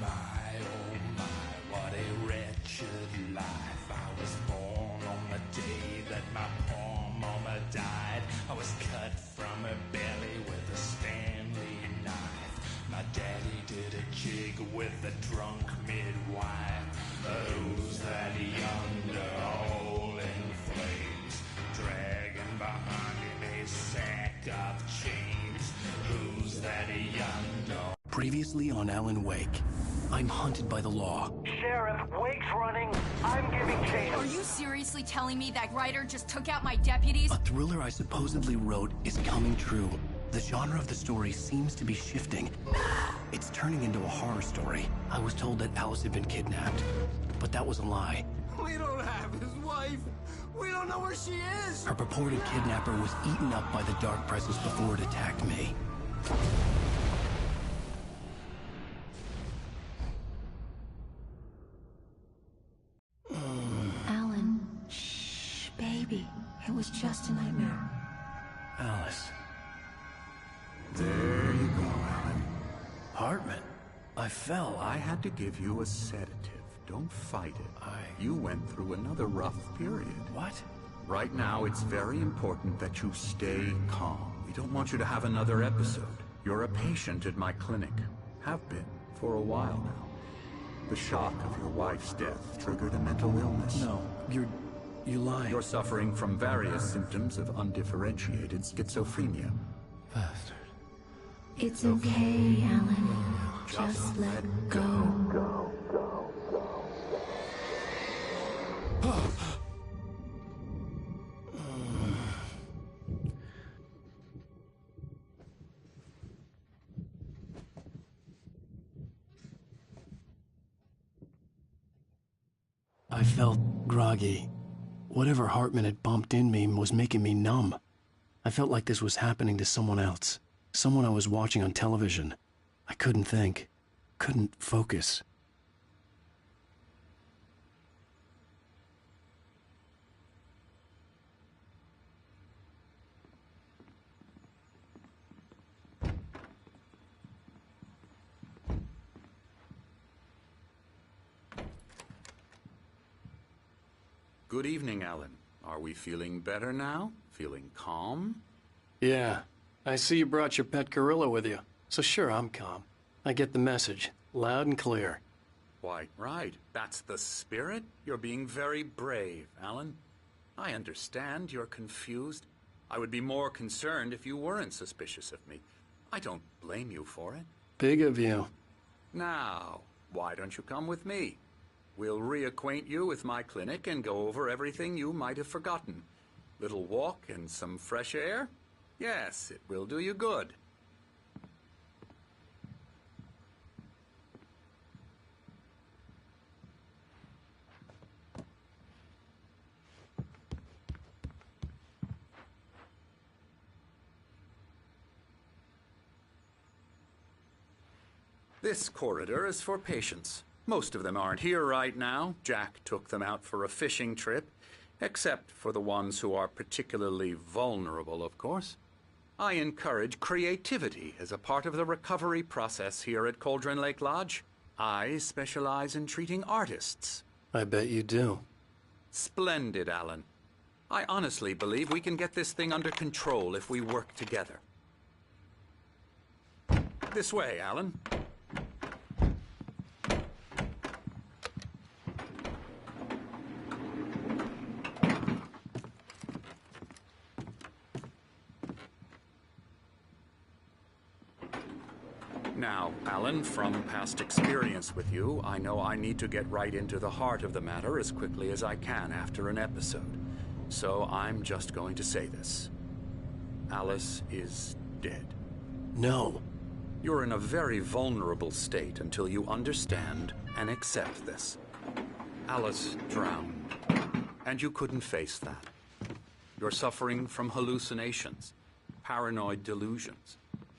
oh my, what a wretched life. I was born on the day that my poor mama died. I was cut from her belly with a Stanley knife. My daddy did a jig with a drunk midwife. Who's that yonder all in flames, dragging behind him a sack of chains? Who's that yonder? Previously on Alan Wake, I'm hunted by the law. Sheriff, Wake's running. I'm giving chase. Are you seriously telling me that writer just took out my deputies? A thriller I supposedly wrote is coming true. The genre of the story seems to be shifting. It's turning into a horror story. I was told that Alice had been kidnapped, but that was a lie. We don't have his wife. We don't know where she is. Her purported kidnapper was eaten up by the dark presence before it attacked me. Alan, shh, baby. It was just a nightmare. Alice. There you go, Alan. Hartman. I fell. I had to give you a sedative. Don't fight it. You went through another rough period. What? Right now, it's very important that you stay calm. We don't want you to have another episode. You're a patient at my clinic. Have been for a while now. The shock of your wife's death triggered a mental illness. No, you lie. You're suffering from various symptoms of undifferentiated schizophrenia. Bastard. It's okay, Alan. Just let go. I felt groggy. Whatever Hartman had bumped in me was making me numb. I felt like this was happening to someone else. Someone I was watching on television. I couldn't think. Couldn't focus. Good evening, Alan. Are we feeling better now? Feeling calm? Yeah. I see you brought your pet gorilla with you. So sure, I'm calm. I get the message. Loud and clear. Why, right. That's the spirit. You're being very brave, Alan. I understand you're confused. I would be more concerned if you weren't suspicious of me. I don't blame you for it. Big of you. Now, why don't you come with me? We'll reacquaint you with my clinic and go over everything you might have forgotten. Little walk and some fresh air? Yes, it will do you good. This corridor is for patients. Most of them aren't here right now. Jack took them out for a fishing trip, except for the ones who are particularly vulnerable, of course. I encourage creativity as a part of the recovery process here at Cauldron Lake Lodge. I specialize in treating artists. I bet you do. Splendid, Alan. I honestly believe we can get this thing under control if we work together. This way, Alan. Now, Alan, from past experience with you, I know I need to get right into the heart of the matter as quickly as I can after an episode. So I'm just going to say this. Alice is dead. No. You're in a very vulnerable state until you understand and accept this. Alice drowned, and you couldn't face that. You're suffering from hallucinations, paranoid delusions,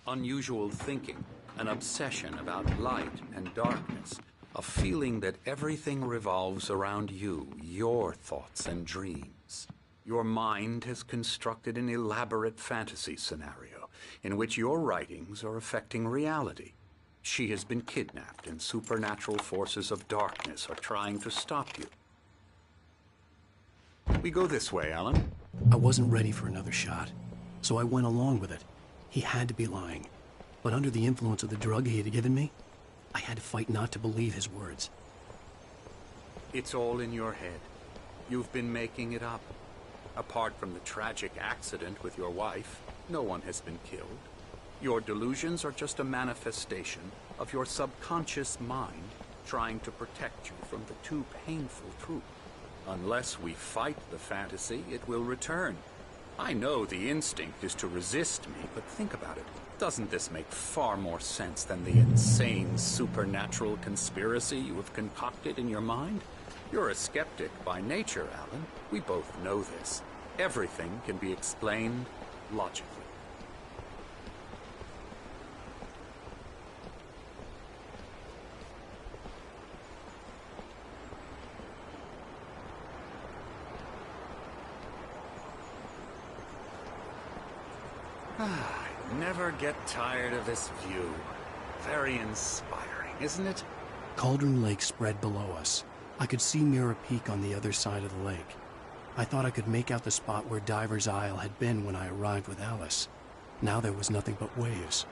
unusual thinking, an obsession about light and darkness, a feeling that everything revolves around you, your thoughts and dreams. Your mind has constructed an elaborate fantasy scenario in which your writings are affecting reality. She has been kidnapped, and supernatural forces of darkness are trying to stop you. We go this way, Alan. I wasn't ready for another shot, so I went along with it. He had to be lying. But under the influence of the drug he had given me, I had to fight not to believe his words. It's all in your head. You've been making it up. Apart from the tragic accident with your wife, no one has been killed. Your delusions are just a manifestation of your subconscious mind trying to protect you from the too painful truth. Unless we fight the fantasy, it will return. I know the instinct is to resist me, but think about it. Doesn't this make far more sense than the insane supernatural conspiracy you have concocted in your mind? You're a skeptic by nature, Alan. We both know this. Everything can be explained logically. I never get tired of this view. Very inspiring, isn't it? Cauldron Lake spread below us. I could see Mirror Peak on the other side of the lake. I thought I could make out the spot where Diver's Isle had been when I arrived with Alice. Now there was nothing but waves.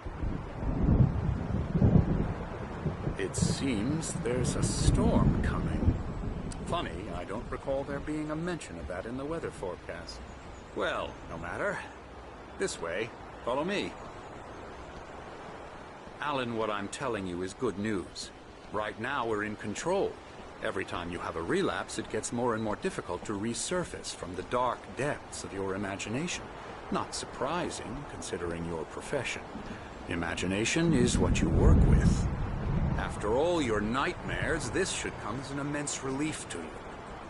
It seems there's a storm coming. Funny, I don't recall there being a mention of that in the weather forecast. Well, no matter. This way. Follow me. Alan, what I'm telling you is good news. Right now, we're in control. Every time you have a relapse, it gets more and more difficult to resurface from the dark depths of your imagination. Not surprising, considering your profession. Imagination is what you work with. After all your nightmares, this should come as an immense relief to you.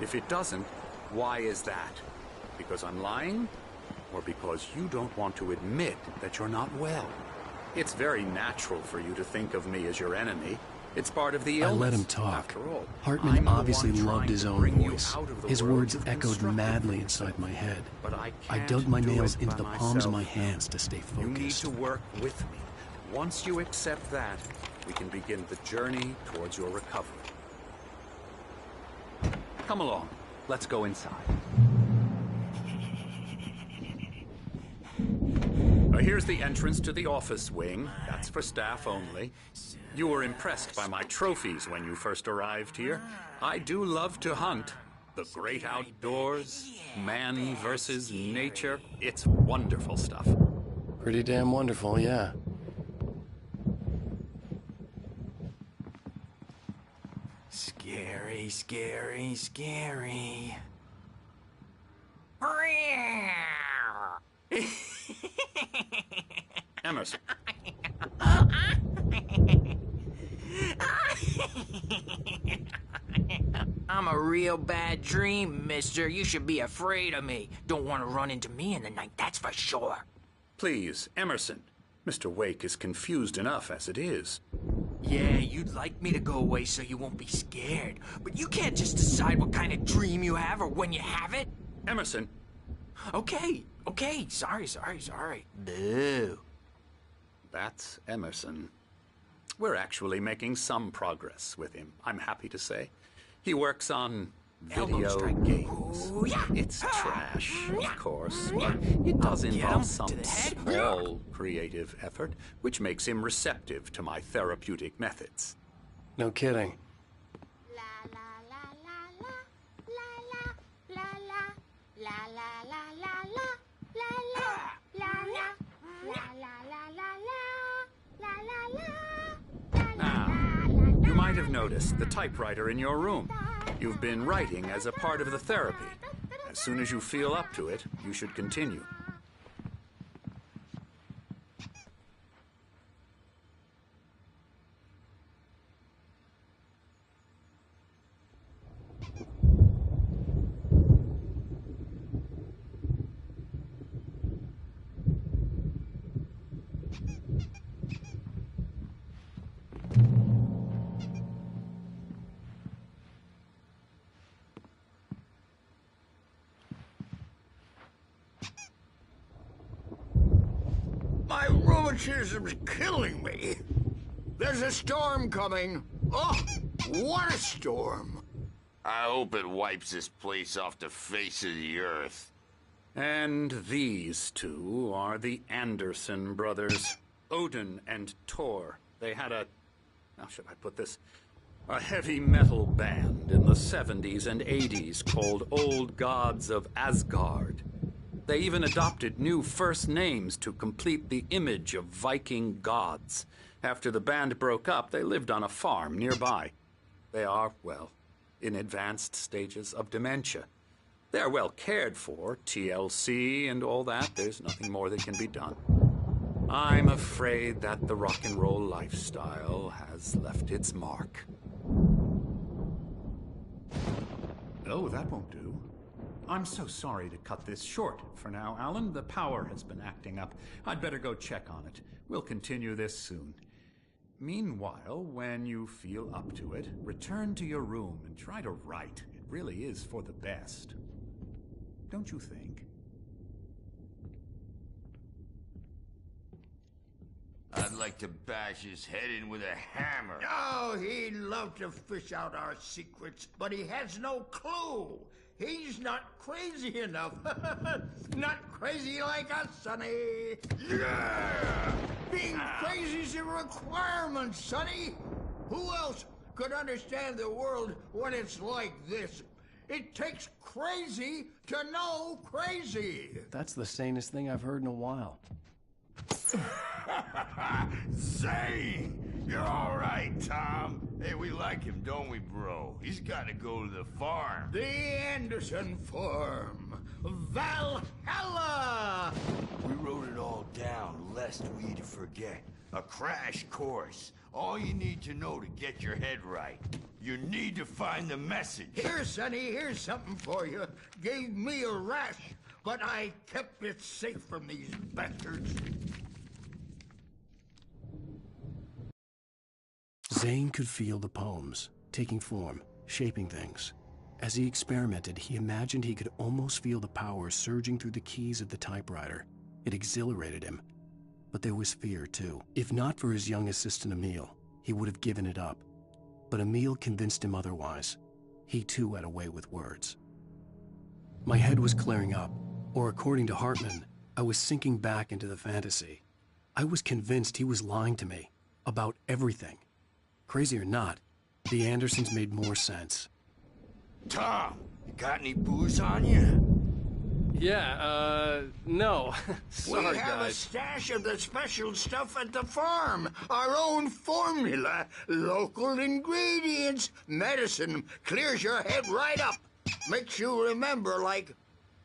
If it doesn't, why is that? Because I'm lying? Or because you don't want to admit that you're not well? It's very natural for you to think of me as your enemy. It's part of the illness. I let him talk. After all, Hartman obviously loved his own voice. His words you've echoed constructed madly for inside yourself. my head. But I can't dug my do nails it into by the palms of my myself. hands to stay You need focused. to work with me. Once you accept that, we can begin the journey towards your recovery. Come along. Let's go inside. Here's the entrance to the office wing. That's for staff only. You were impressed by my trophies when you first arrived here. I do love to hunt. The great outdoors, man versus nature. It's wonderful stuff. Pretty damn wonderful, yeah. Scary, scary, scary. Emerson. I'm a real bad dream, mister. You should be afraid of me. Don't want to run into me in the night, that's for sure. Please, Emerson. Mr. Wake is confused enough as it is. Yeah, you'd like me to go away so you won't be scared. But you can't just decide what kind of dream you have or when you have it. Emerson. Okay. Sorry. Boo. That's Emerson. We're actually making some progress with him, I'm happy to say. He works on Elbow video strike. games. Ooh, yeah. It's trash, of course, but it does I'll get involve him some to the head. small creative effort, which makes him receptive to my therapeutic methods. No kidding. Now, you might have noticed the typewriter in your room. You've been writing as a part of the therapy. As soon as you feel up to it, you should continue. My rheumatism's killing me. There's a storm coming. Oh, what a storm. I hope it wipes this place off the face of the earth. And these two are the Anderson brothers, Odin and Tor. They had a, how should I put this, a heavy metal band in the 70s and 80s called Old Gods of Asgard. They even adopted new first names to complete the image of Viking gods. After the band broke up, they lived on a farm nearby. They are, well, in advanced stages of dementia. They're well cared for, TLC and all that. There's nothing more that can be done. I'm afraid that the rock and roll lifestyle has left its mark. Oh, that won't do. I'm so sorry to cut this short for now, Alan. The power has been acting up. I'd better go check on it. We'll continue this soon. Meanwhile, when you feel up to it, return to your room and try to write. It really is for the best. Don't you think? I'd like to bash his head in with a hammer. Oh, he'd love to fish out our secrets, but he has no clue. He's not crazy enough. Not crazy like us, Sonny. Yeah! Being crazy's a requirement, Sonny. Who else could understand the world when it's like this? It takes crazy to know crazy. That's the sanest thing I've heard in a while. Zane! You're all right, Tom. Hey, we like him, don't we, bro? He's got to go to the farm. The Anderson farm. Valhalla! We wrote it all down, lest we forget. A crash course. All you need to know to get your head right. You need to find the message. Here, Sonny, here's something for you. Gave me a rash, but I kept it safe from these bastards. Zane could feel the poems, taking form, shaping things. As he experimented, he imagined he could almost feel the power surging through the keys of the typewriter. It exhilarated him. But there was fear, too. If not for his young assistant Emil, he would have given it up. But Emil convinced him otherwise. He, too, had a way with words. My head was clearing up, or according to Hartman, I was sinking back into the fantasy. I was convinced he was lying to me about everything. Crazy or not, the Andersons made more sense. Tom, you got any booze on you? Yeah, no. Sorry, we have a stash of the special stuff at the farm. Our own formula. Local ingredients. Medicine. Clears your head right up. Makes you remember like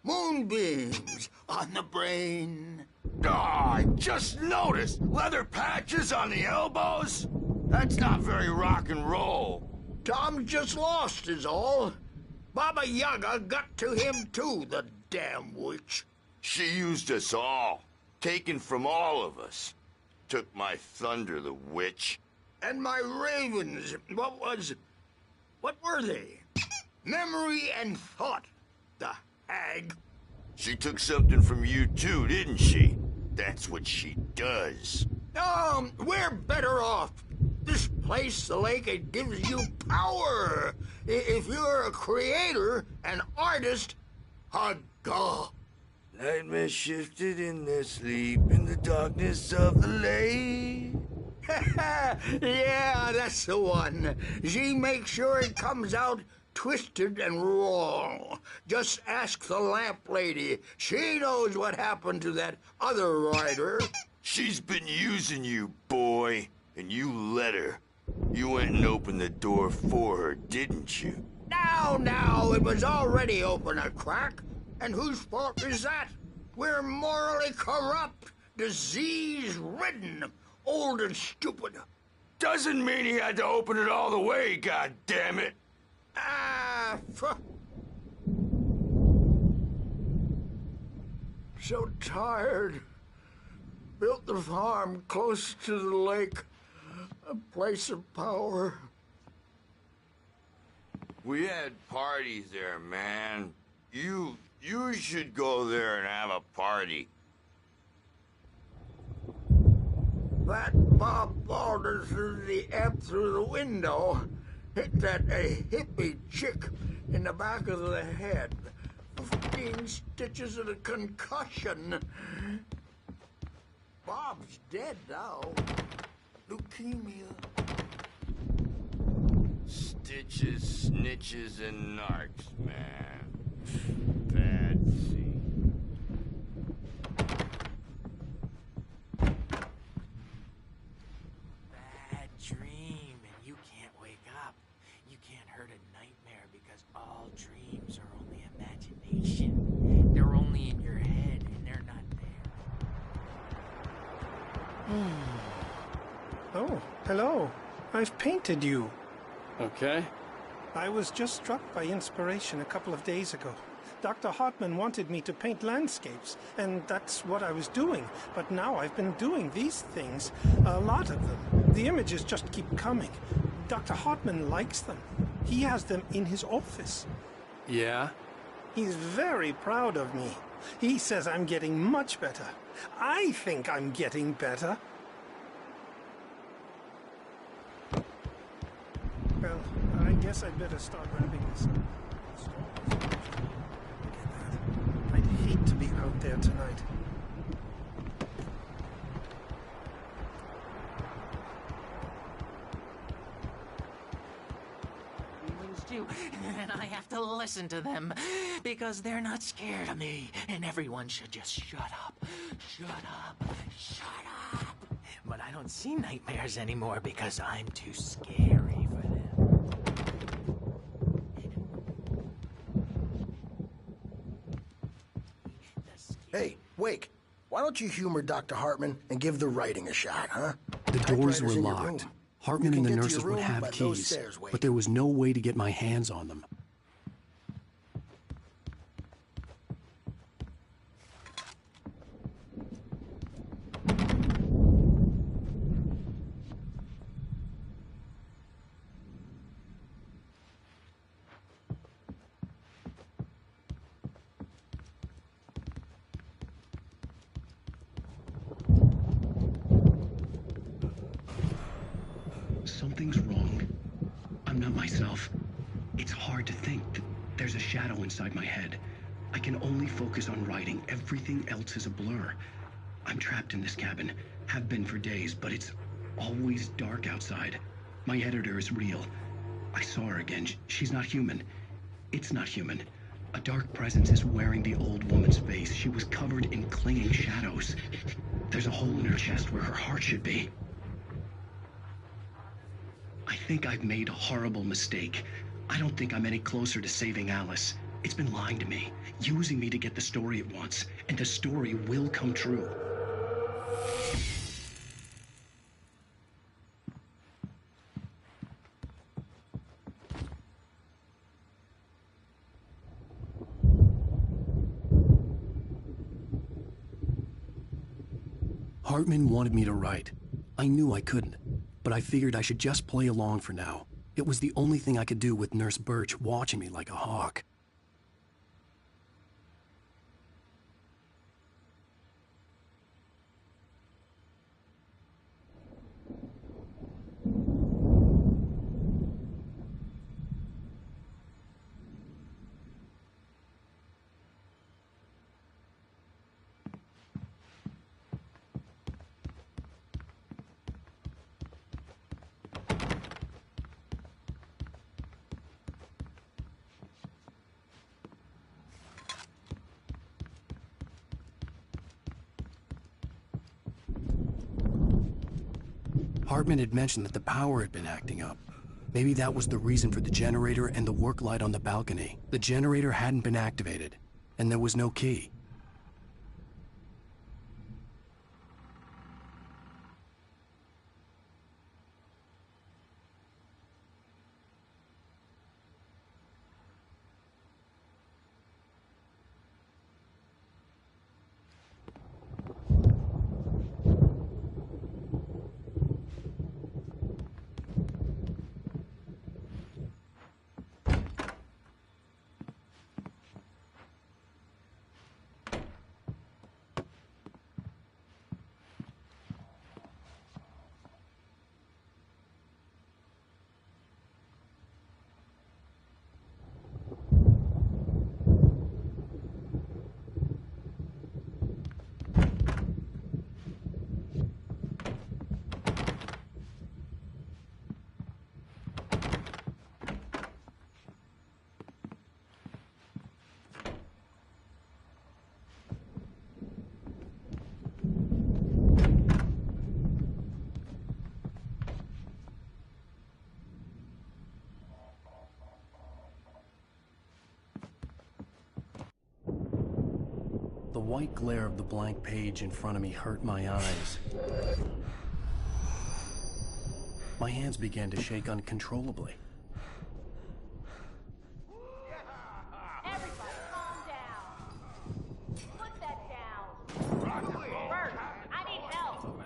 moonbeams on the brain. Oh, I just noticed. Leather patches on the elbows? That's not very rock and roll. Tom just lost is all. Baba Yaga got to him too, the damn witch. She used us all. Taken from all of us. Took my thunder, the witch. And my ravens. What were they? Memory and thought. The hag. She took something from you too, didn't she? That's what she does. We're better off. This place, the lake, it gives you power. If you're a creator, an artist, a god. Nightmare shifted in their sleep in the darkness of the lake. Yeah, that's the one. She makes sure it comes out twisted and wrong. Just ask the lamp lady. She knows what happened to that other writer. She's been using you, boy. And you let her. You went and opened the door for her, didn't you? Now, it was already open a crack. And whose fault is that? We're morally corrupt, disease-ridden, old and stupid. Doesn't mean he had to open it all the way, goddammit. So tired. Built the farm close to the lake. A place of power. We had parties there, man. You should go there and have a party. That Bob Balder threw the Ep through the window. Hit that hippie chick in the back of the head. 15 stitches and a concussion. Bob's dead now. Leukemia. Stitches, snitches, and narcs, man. Bad scene. Bad dream, and you can't wake up. You can't hurt a nightmare because all dreams are only imagination. They're only in your head, and they're not there. Oh, hello. I've painted you. Okay. I was just struck by inspiration a couple of days ago. Dr. Hartman wanted me to paint landscapes, and that's what I was doing. But now I've been doing these things, a lot of them. The images just keep coming. Dr. Hartman likes them. He has them in his office. Yeah? He's very proud of me. He says I'm getting much better. I think I'm getting better. Well, I guess I'd better start wrapping this up. Look at that. I'd hate to be out there tonight. Too, and I have to listen to them because they're not scared of me, and everyone should just shut up. Shut up. Shut up. But I don't see nightmares anymore because I'm too scary for them. Hey, Wake, why don't you humor Dr. Hartman and give the writing a shot, huh? The doors were locked. Hartman and the nurses would have keys, but there was no way to get my hands on them. Something's wrong. I'm not myself. It's hard to think. There's a shadow inside my head. I can only focus on writing. Everything else is a blur. I'm trapped in this cabin. Have been for days, but it's always dark outside. My editor is real. I saw her again. She's not human. It's not human. A dark presence is wearing the old woman's face. She was covered in clinging shadows. There's a hole in her chest where her heart should be. I think I've made a horrible mistake. I don't think I'm any closer to saving Alice. It's been lying to me, using me to get the story it wants, and the story will come true. Hartman wanted me to write. I knew I couldn't, but I figured I should just play along for now. It was the only thing I could do with Nurse Birch watching me like a hawk. Hartman had mentioned that the power had been acting up. Maybe that was the reason for the generator and the work light on the balcony. The generator hadn't been activated, and there was no key. The white glare of the blank page in front of me hurt my eyes. My hands began to shake uncontrollably. Everybody, calm down. Put that down. Bert, I need help.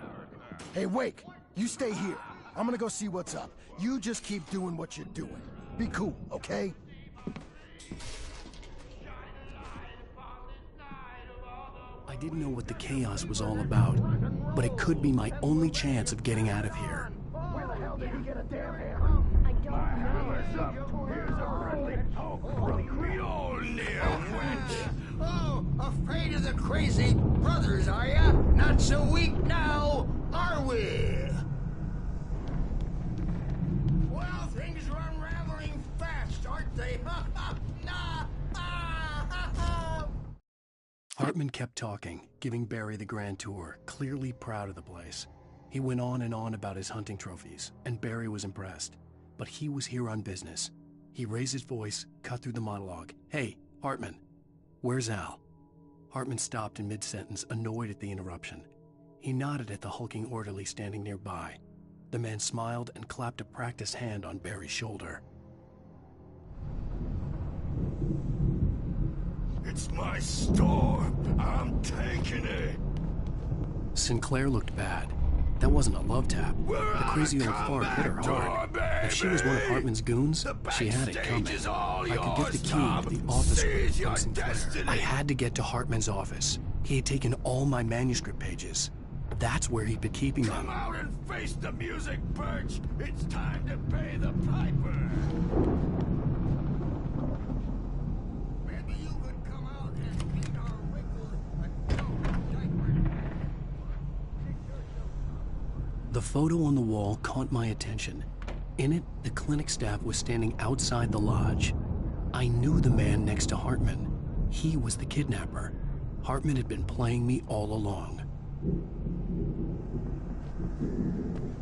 Hey, Wake, you stay here. I'm gonna go see what's up. You just keep doing what you're doing. Be cool, okay? I didn't know what the chaos was all about, but it could be my only chance of getting out of here. Where the hell did he get a damn hammer? I don't know. Here's a friendly poke. We all near went. Oh, afraid of the crazy brothers, are ya? Not so weak now, are we? Well, things are unraveling fast, aren't they? Hartman kept talking, giving Barry the grand tour, clearly proud of the place. He went on and on about his hunting trophies, and Barry was impressed. But he was here on business. He raised his voice, cut through the monologue. Hey, Hartman, where's Al? Hartman stopped in mid-sentence, annoyed at the interruption. He nodded at the hulking orderly standing nearby. The man smiled and clapped a practiced hand on Barry's shoulder. It's my store. I'm taking it. Sinclair looked bad. That wasn't a love tap. The crazy old fart hit her hard. If she was one of Hartman's goons, she had it coming. I could get the key to the office room from Sinclair. I had to get to Hartman's office. He had taken all my manuscript pages. That's where he'd been keeping them. Come out and face the music, Birch. It's time to pay the piper. Maybe you could come out and paint our wrinkled The photo on the wall caught my attention. In it, the clinic staff was standing outside the lodge. I knew the man next to Hartman. He was the kidnapper. Hartman had been playing me all along.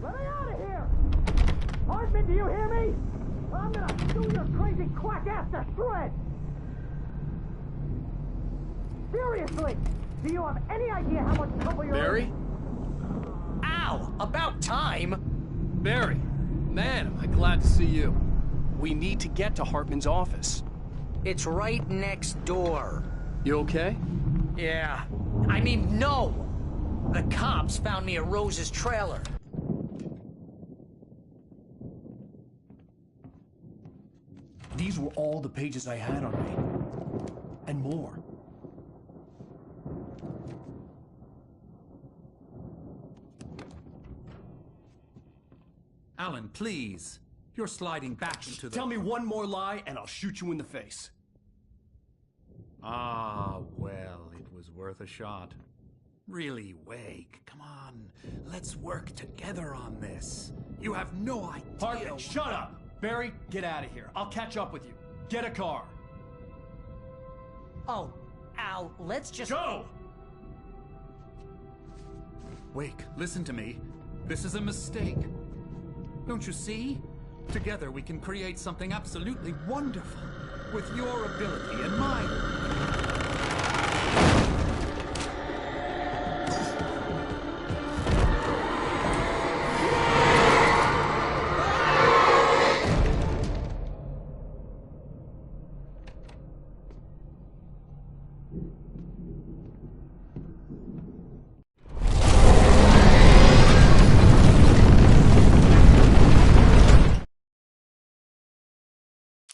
Let me out of here! Hartman, do you hear me? I'm gonna chew your crazy quack ass to shreds! Seriously, do you have any idea how much trouble you're Barry? in? Ow! About time! Barry, man, am I glad to see you. We need to get to Hartman's office. It's right next door. You okay? Yeah. I mean, no! The cops found me at Rose's trailer. These were all the pages I had on me. And more. Alan, please. You're sliding back into the... Tell me one more lie and I'll shoot you in the face. Ah, well, it was worth a shot. Really, Wake, come on. Let's work together on this. You have no idea... Hartman, shut up! Barry, get out of here. I'll catch up with you. Get a car. Oh, Al, let's just... Go! Wake, listen to me. This is a mistake. Don't you see? Together we can create something absolutely wonderful. With your ability and mine.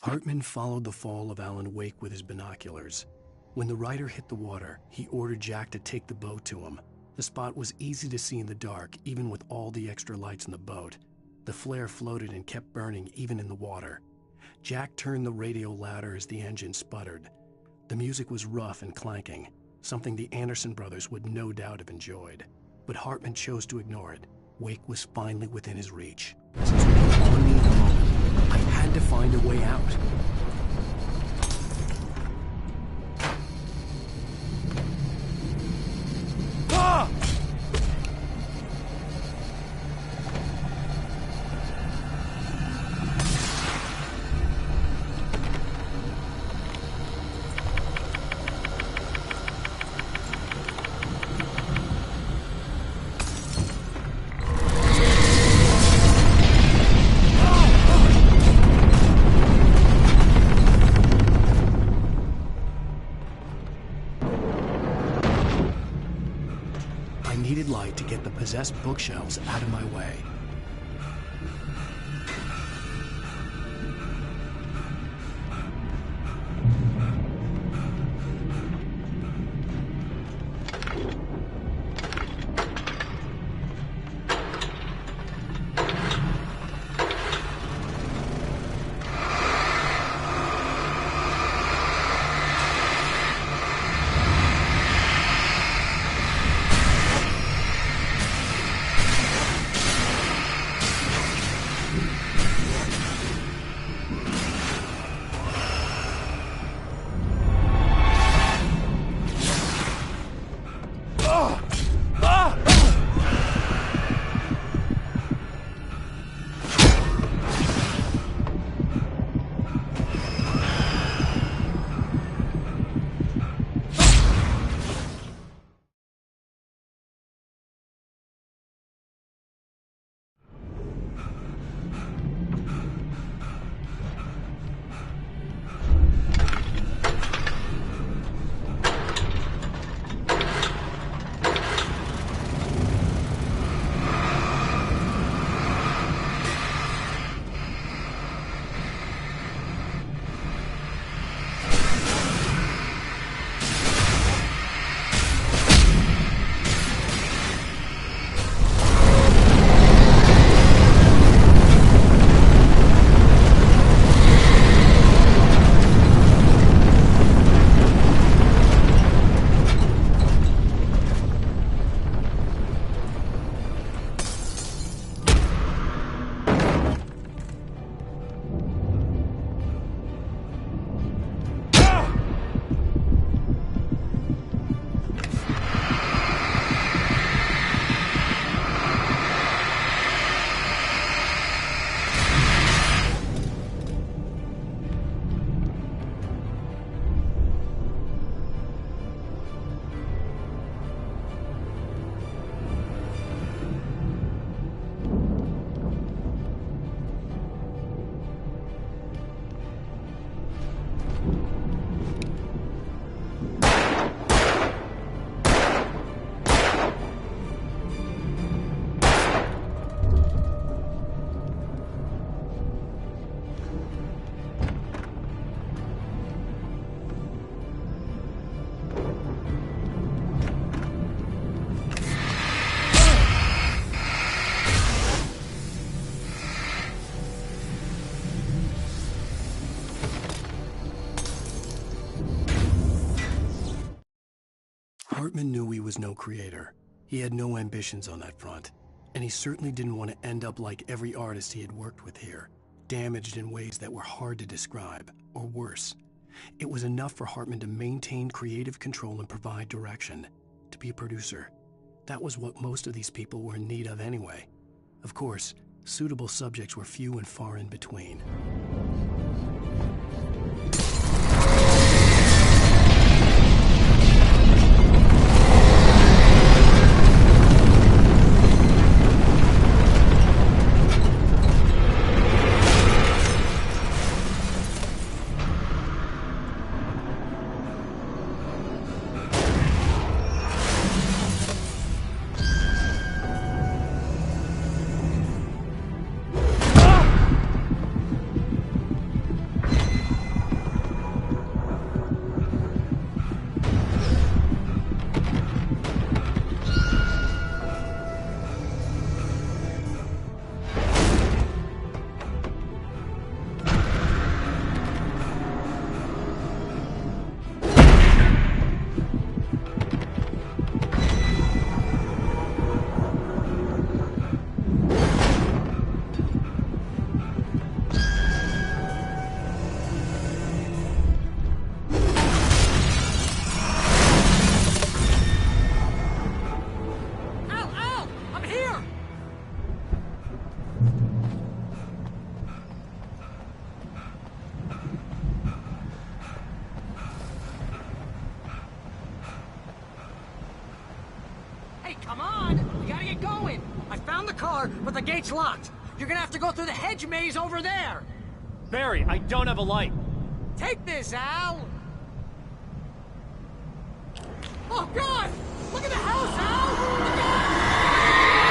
Hartman followed the fall of Alan Wake with his binoculars. When the rider hit the water, he ordered Jack to take the boat to him. The spot was easy to see in the dark, even with all the extra lights in the boat. The flare floated and kept burning even in the water. Jack turned the radio louder as the engine sputtered. The music was rough and clanking, something the Anderson brothers would no doubt have enjoyed. But Hartman chose to ignore it. Wake was finally within his reach. Since we were on me at the moment, I had to find a way out. Ah! possessed bookshelves out of my way. Hartman knew he was no creator. He had no ambitions on that front. And he certainly didn't want to end up like every artist he had worked with here, damaged in ways that were hard to describe, or worse. It was enough for Hartman to maintain creative control and provide direction, to be a producer. That was what most of these people were in need of anyway. Of course, suitable subjects were few and far in between. Come on! We gotta get going! I found the car, but the gate's locked. You're gonna have to go through the hedge maze over there! Barry, I don't have a light. Take this, Al! Oh, God! Look at the house, Al! Look out!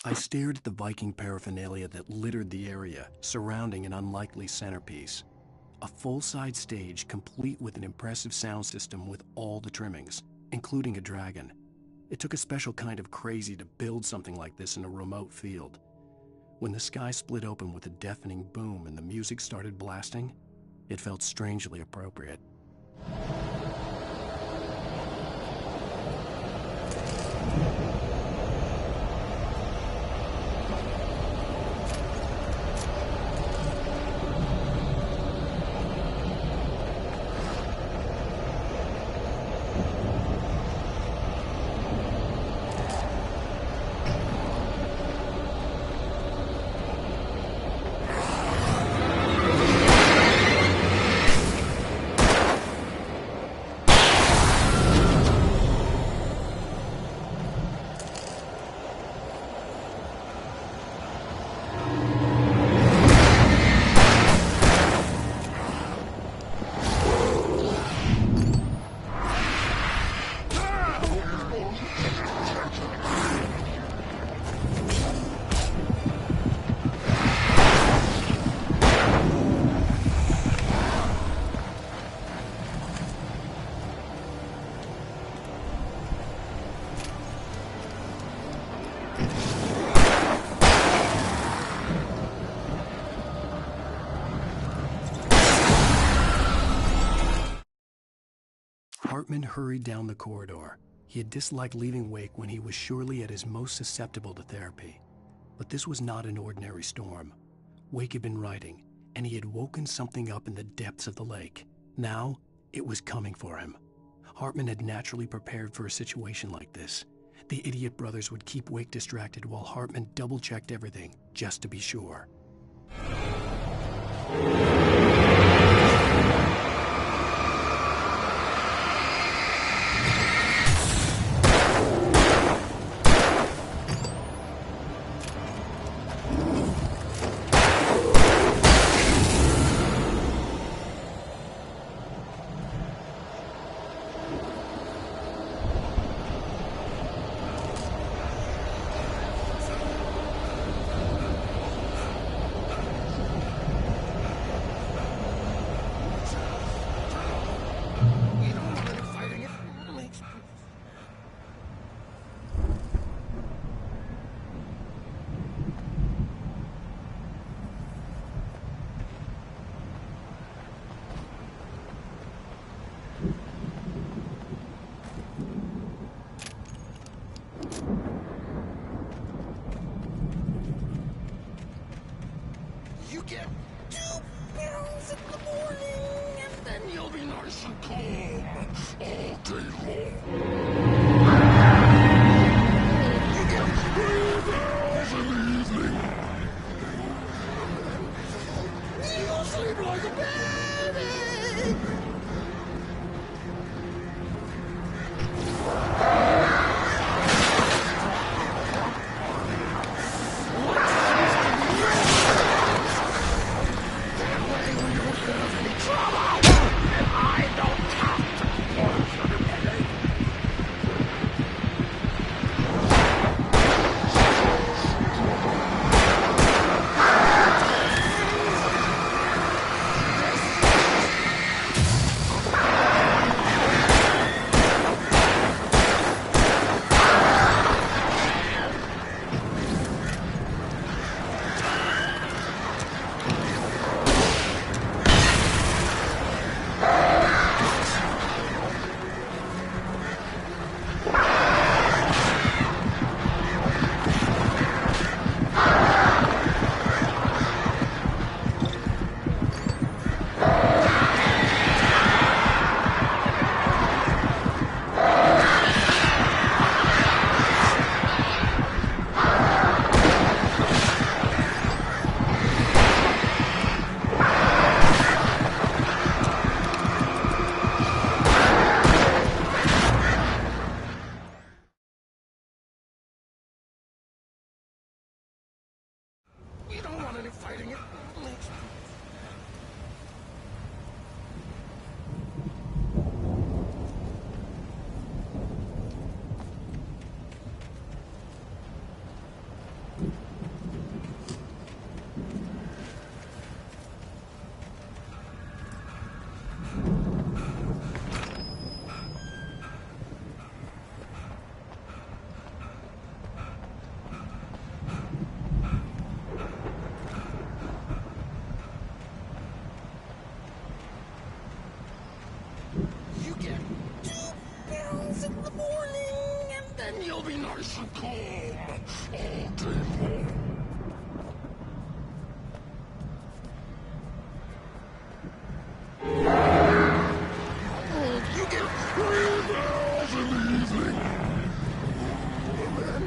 I stared at the Viking paraphernalia that littered the area, surrounding an unlikely centerpiece. A full-size stage complete with an impressive sound system with all the trimmings, including a dragon. It took a special kind of crazy to build something like this in a remote field. When the sky split open with a deafening boom and the music started blasting, it felt strangely appropriate. Hartman hurried down the corridor. He had disliked leaving Wake when he was surely at his most susceptible to therapy. But this was not an ordinary storm. Wake had been writing, and he had woken something up in the depths of the lake. Now, it was coming for him. Hartman had naturally prepared for a situation like this. The idiot brothers would keep Wake distracted while Hartman double-checked everything, just to be sure. You get 2 pills in the morning, and then you'll be nice and calm all day long. You get 3 pills in the evening. You'll sleep like a baby. We don't want any fighting. It makes me... nice and calm all day long. You get 3 bells in the evening. And then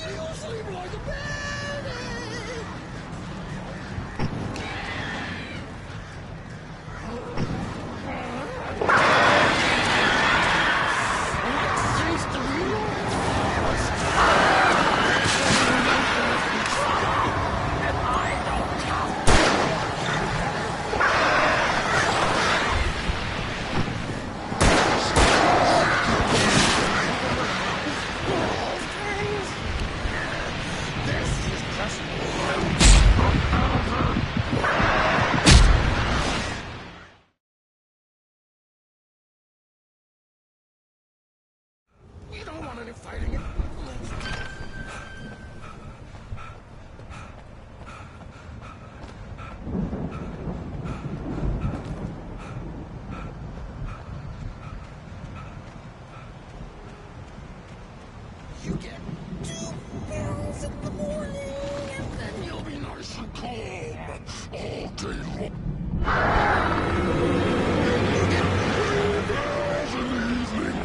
you sleep like a baby. Seems to be lost. And I don't count. We don't want any fighting. You get 2 pills in the morning, and then you'll be nice and calm all day long. You get 3 pills in the evening.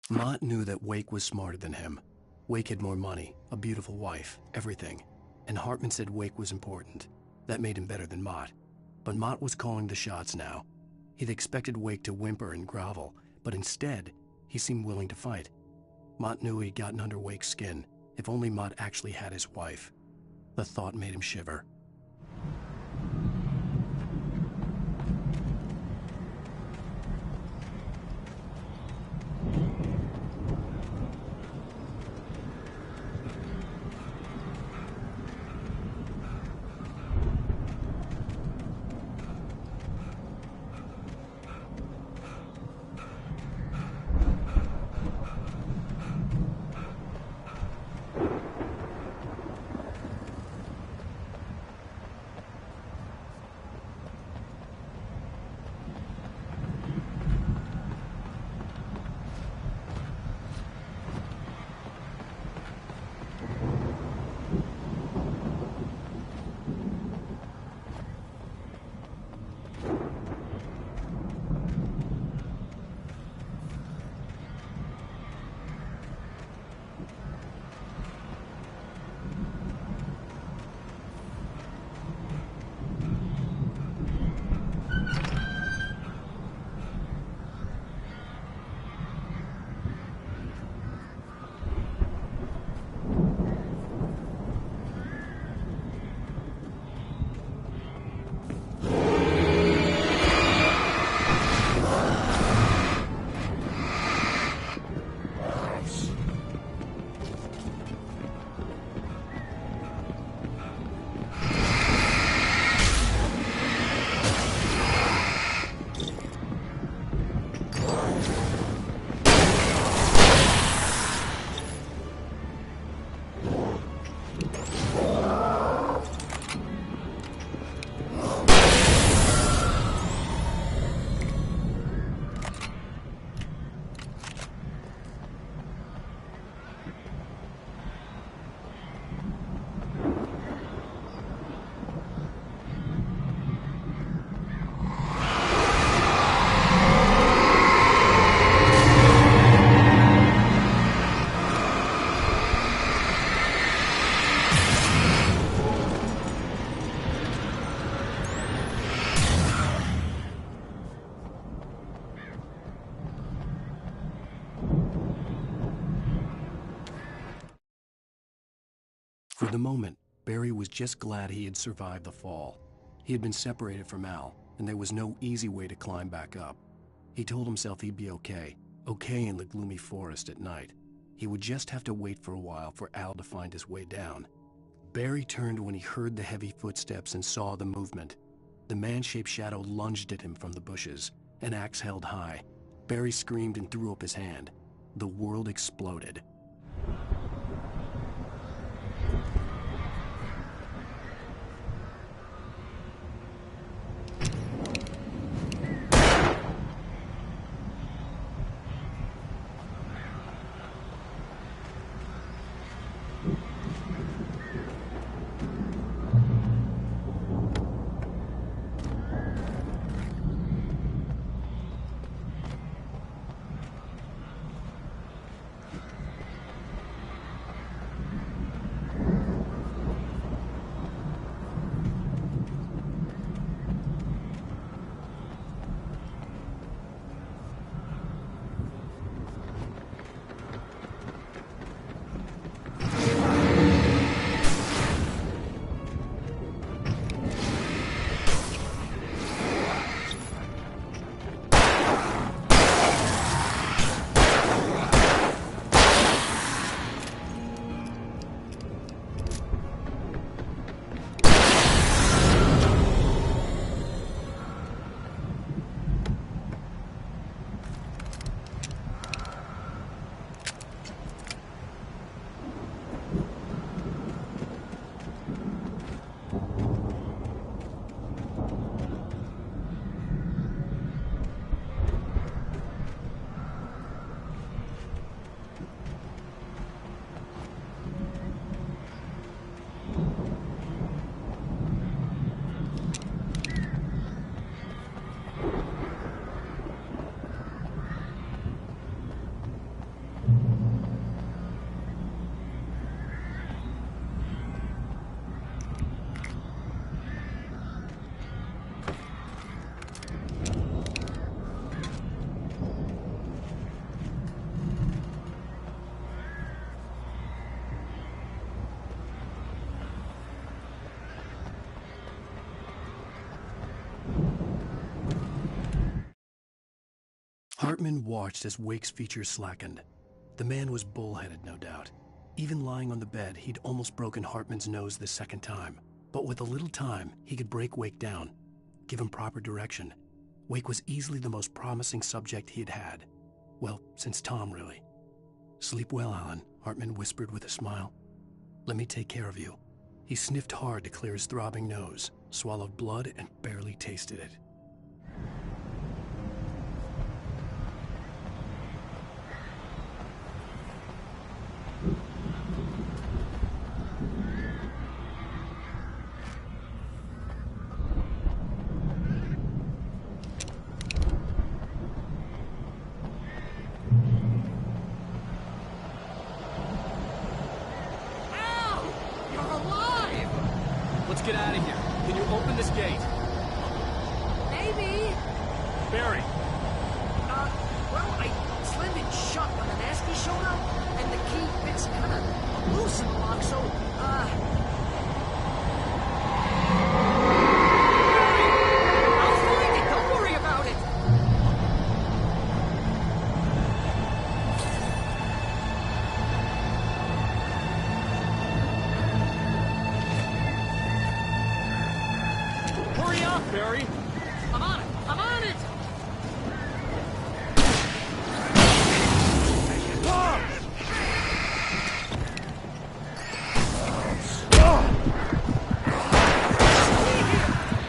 Mott knew that Wake was smarter than him. Wake had more money, a beautiful wife, everything. And Hartman said Wake was important. That made him better than Mott. But Mott was calling the shots now. He'd expected Wake to whimper and grovel, but instead, he seemed willing to fight. Mott knew he'd gotten under Wake's skin. If only Mott actually had his wife. The thought made him shiver. For the moment, Barry was just glad he had survived the fall. He had been separated from Al, and there was no easy way to climb back up. He told himself he'd be okay in the gloomy forest at night. He would just have to wait for a while for Al to find his way down. Barry turned when he heard the heavy footsteps and saw the movement. The man-shaped shadow lunged at him from the bushes, an axe held high. Barry screamed and threw up his hand. The world exploded. Hartman watched as Wake's features slackened. The man was bullheaded, no doubt. Even lying on the bed, he'd almost broken Hartman's nose the second time. But with a little time, he could break Wake down, give him proper direction. Wake was easily the most promising subject he had had. Well, since Tom, really. "Sleep well, Alan," Hartman whispered with a smile. "Let me take care of you." He sniffed hard to clear his throbbing nose, swallowed blood, and barely tasted it. Get out of here. Can you open this gate? Maybe. Barry. Well, I slammed it shut when the nasty showed up, and the key fits kind of loose in the lock, so, I'll find it. Don't worry about it. Hurry up, Barry! I'm on it! I'm on it!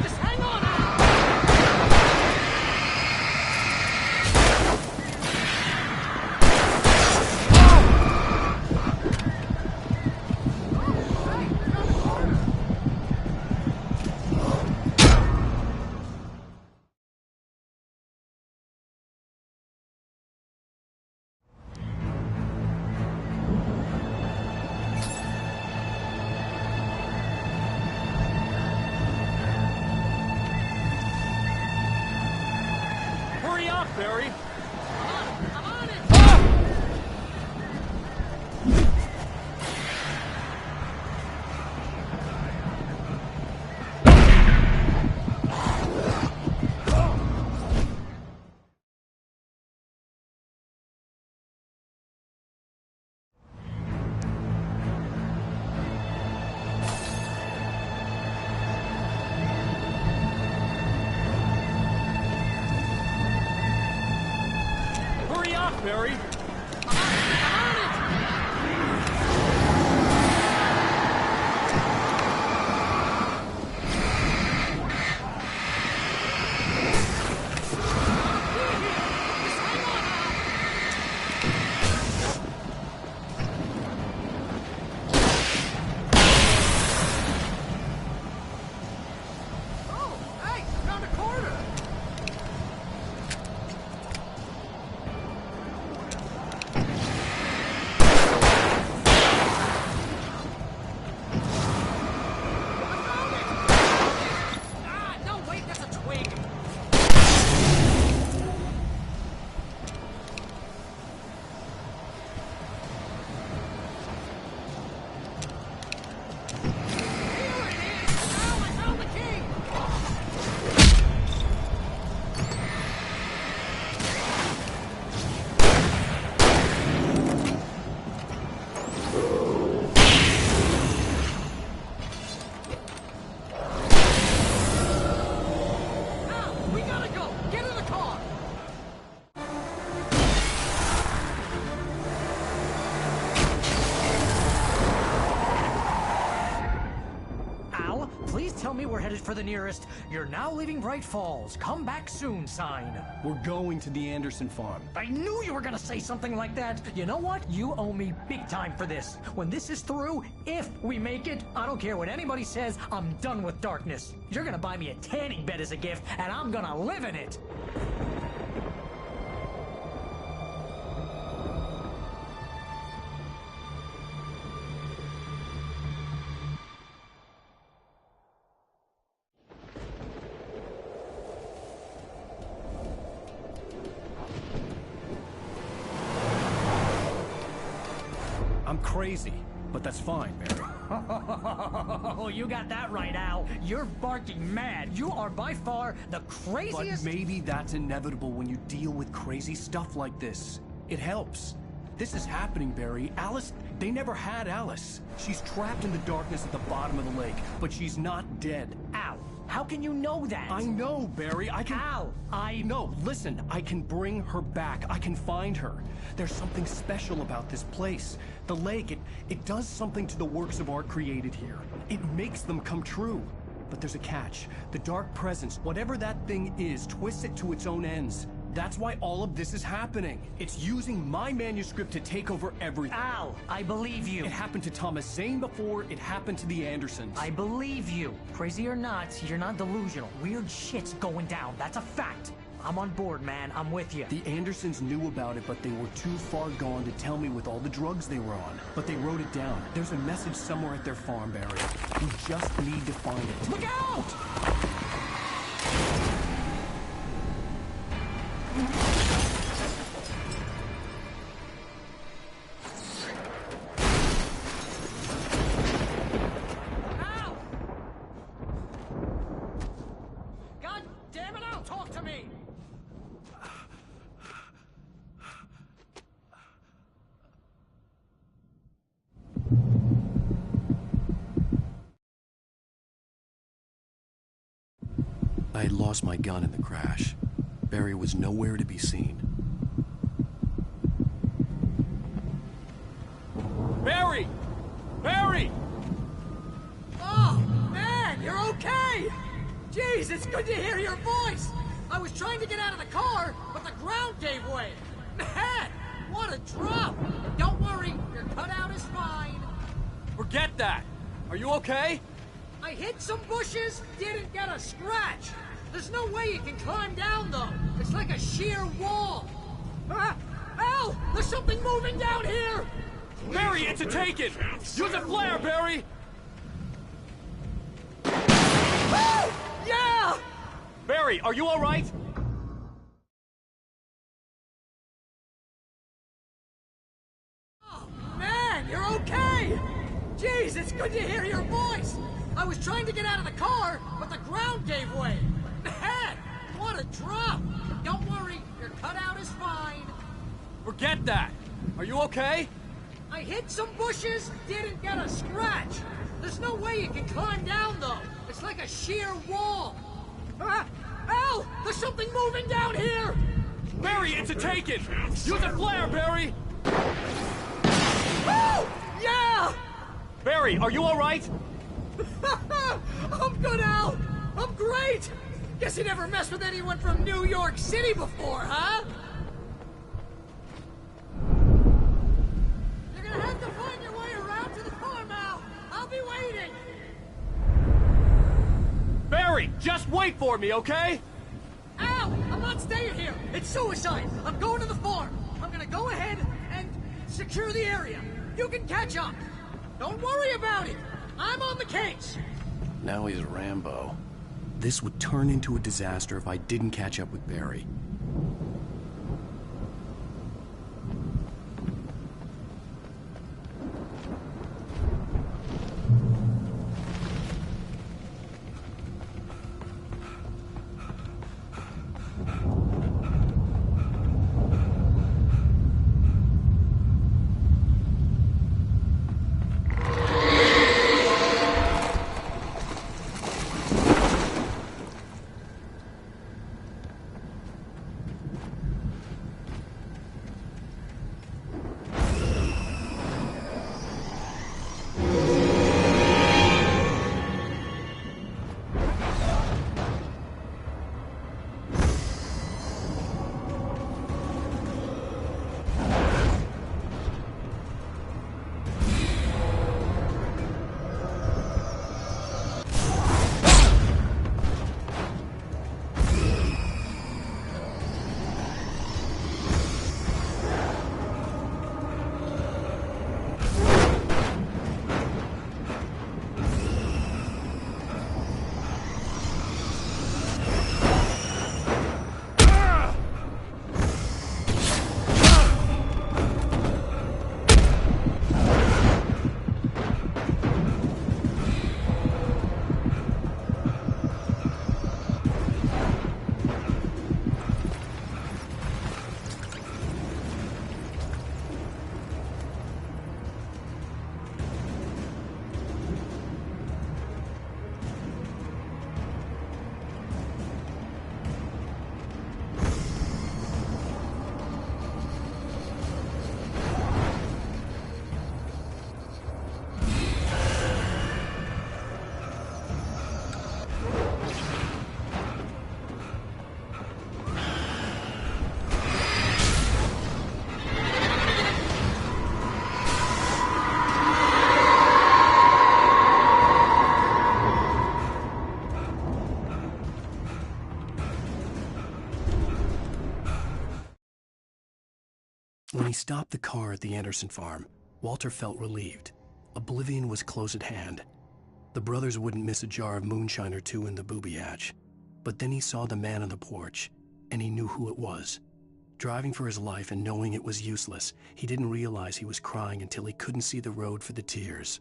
Just hang on! Hurry up, Barry! I'm on it! Barry! Tell me we're headed for the nearest "You're now leaving Bright Falls. Come back soon" sign. We're going to the Anderson farm. I knew you were gonna say something like that. You know what? You owe me big time for this. When this is through, if we make it, I don't care what anybody says, I'm done with darkness. You're gonna buy me a tanning bed as a gift, and I'm gonna live in it. I'm crazy, but that's fine, Barry. Oh, you got that right, Al. You're barking mad. You are by far the craziest... But maybe that's inevitable when you deal with crazy stuff like this. It helps. This is happening, Barry. Alice, they never had Alice. She's trapped in the darkness at the bottom of the lake, but she's not dead. Al, how can you know that? I know, Barry. I can... Al, No, listen. I can bring her back. I can find her. There's something special about this place. The lake, it does something to the works of art created here. It makes them come true. But there's a catch. The dark presence, whatever that thing is, twists it to its own ends. That's why all of this is happening. It's using my manuscript to take over everything. Al, I believe you. It happened to Thomas Zane before, it happened to the Andersons. I believe you. Crazy or not, you're not delusional. Weird shit's going down. That's a fact. I'm on board, man. I'm with you. The Andersons knew about it, but they were too far gone to tell me with all the drugs they were on. But they wrote it down. There's a message somewhere at their farm, Barry. We just need to find it. Look out! God damn it, Al, talk to me! I had lost my gun in the crash. Barry was nowhere to be seen. Barry! Barry! Oh, man, you're okay! Jeez, it's good to hear your voice! I was trying to get out of the car, but the ground gave way. Man, what a drop! Don't worry, your cutout is fine. Forget that! Are you okay? I hit some bushes, didn't get a scratch. There's no way you can climb down, though. It's like a sheer wall. Al, there's something moving down here! Barry, it's a take-it! Use a flare, Barry! Yeah! Barry, are you all right? Oh, man, you're okay! Jeez, it's good to hear your voice! I was trying to get out of the car, but the ground gave way. Man, what a drop! Don't worry, your cutout is fine. Forget that! Are you okay? I hit some bushes, didn't get a scratch. There's no way you can climb down, though. It's like a sheer wall. Al, there's something moving down here! Barry! Eerie, it's a taken! Use a flare, Barry! Oh! Yeah! Barry, are you alright? I'm good, Al! I'm great! Guess you never messed with anyone from New York City before, huh? You're gonna have to find your way around to the farm, Al! I'll be waiting! Barry, just wait for me, okay? Al! I'm not staying here! It's suicide! I'm going to the farm! I'm gonna go ahead and secure the area. You can catch up! Don't worry about it! I'm on the case! Now he's Rambo. This would turn into a disaster if I didn't catch up with Barry. When he stopped the car at the Anderson farm, Walter felt relieved. Oblivion was close at hand. The brothers wouldn't miss a jar of moonshine or two in the booby hatch. But then he saw the man on the porch, and he knew who it was. Driving for his life and knowing it was useless, he didn't realize he was crying until he couldn't see the road for the tears.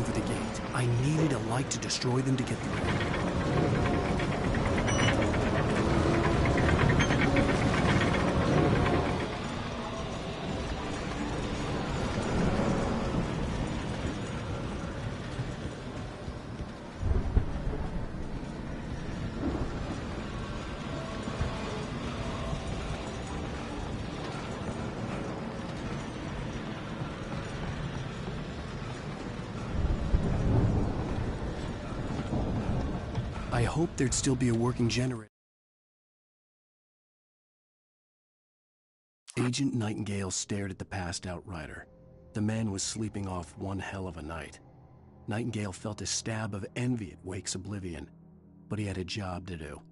over the gate. I needed a light to destroy them to get through. I hoped there'd still be a working generator. Agent Nightingale stared at the passed-out rider. The man was sleeping off one hell of a night. Nightingale felt a stab of envy at Wake's oblivion, but he had a job to do.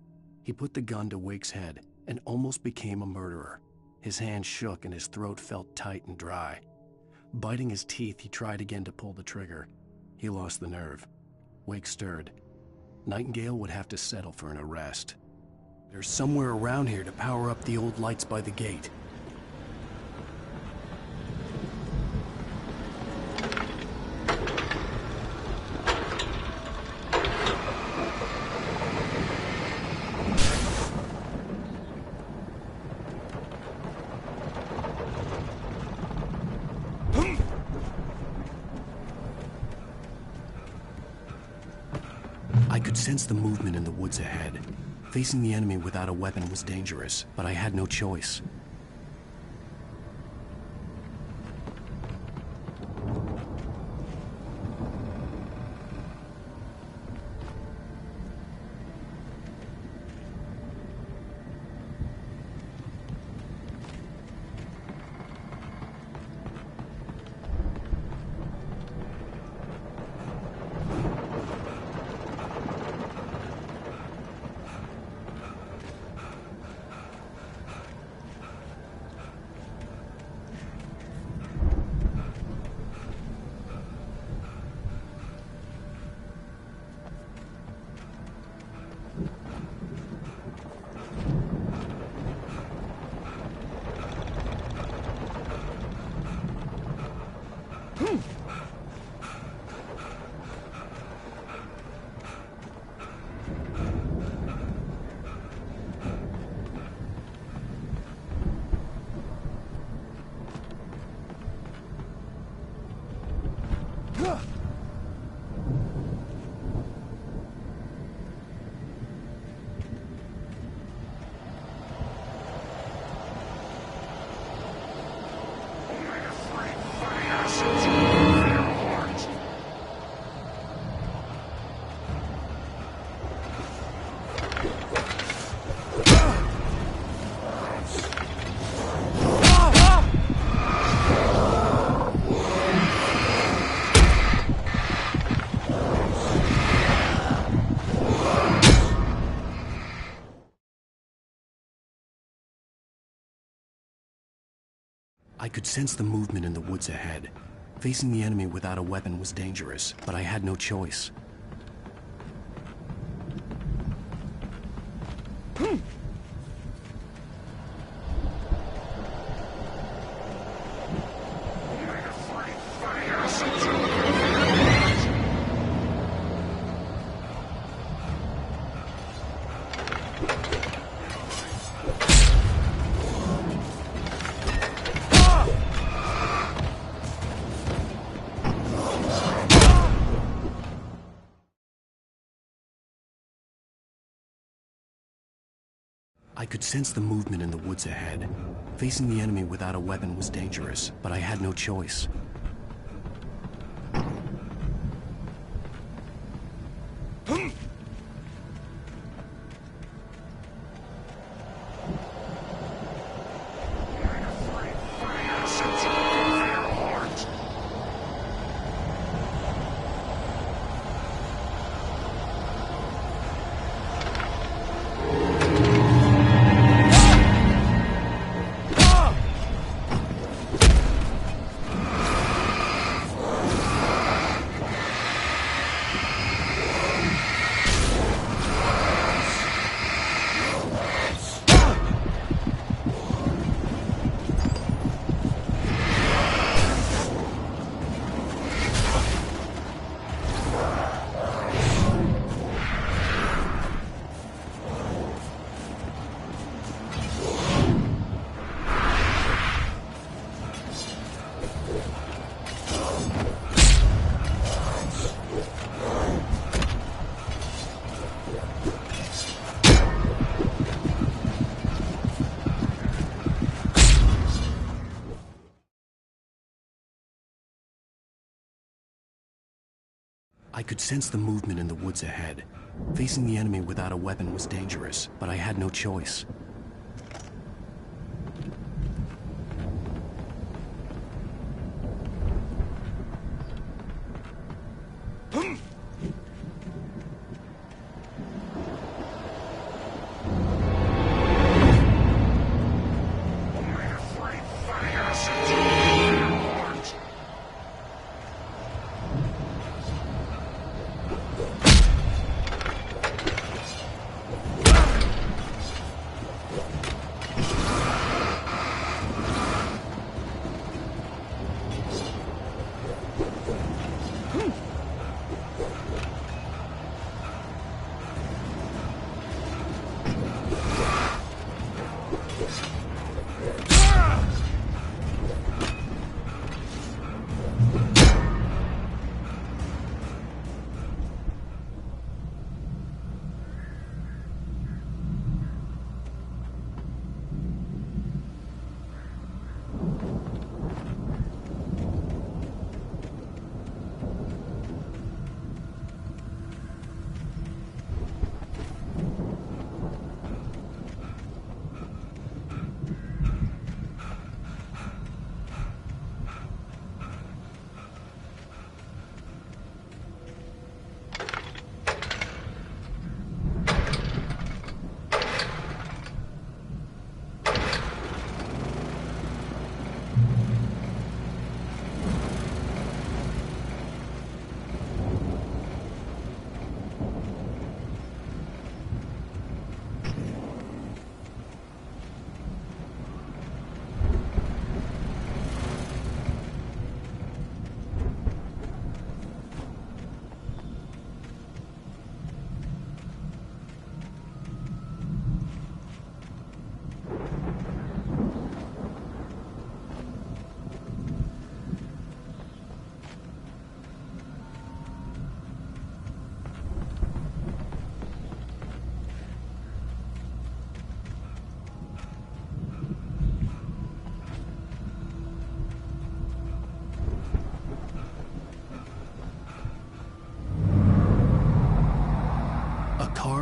He put the gun to Wake's head and almost became a murderer. His hand shook and his throat felt tight and dry. Biting his teeth, he tried again to pull the trigger. He lost the nerve. Wake stirred. Nightingale would have to settle for an arrest. There's somewhere around here to power up the old lights by the gate. I could sense the movement in the woods ahead. Facing the enemy without a weapon was dangerous, but I had no choice. I could sense the movement in the woods ahead. Facing the enemy without a weapon was dangerous, but I had no choice. I could sense the movement in the woods ahead. Facing the enemy without a weapon was dangerous, but I had no choice. I could sense the movement in the woods ahead. Facing the enemy without a weapon was dangerous, but I had no choice.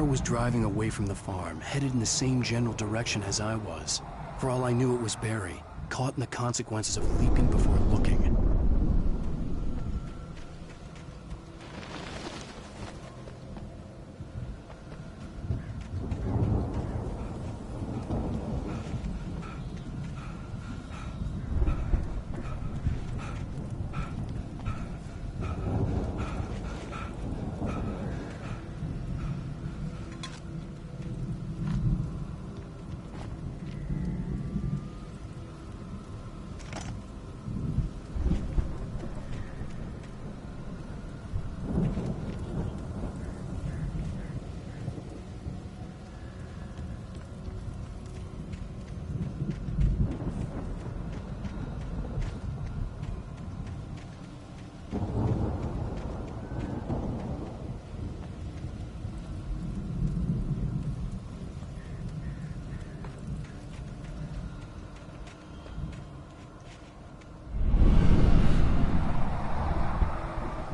Was driving away from the farm, headed in the same general direction as I was. For all I knew, it was Barry, caught in the consequences of leaping before looking.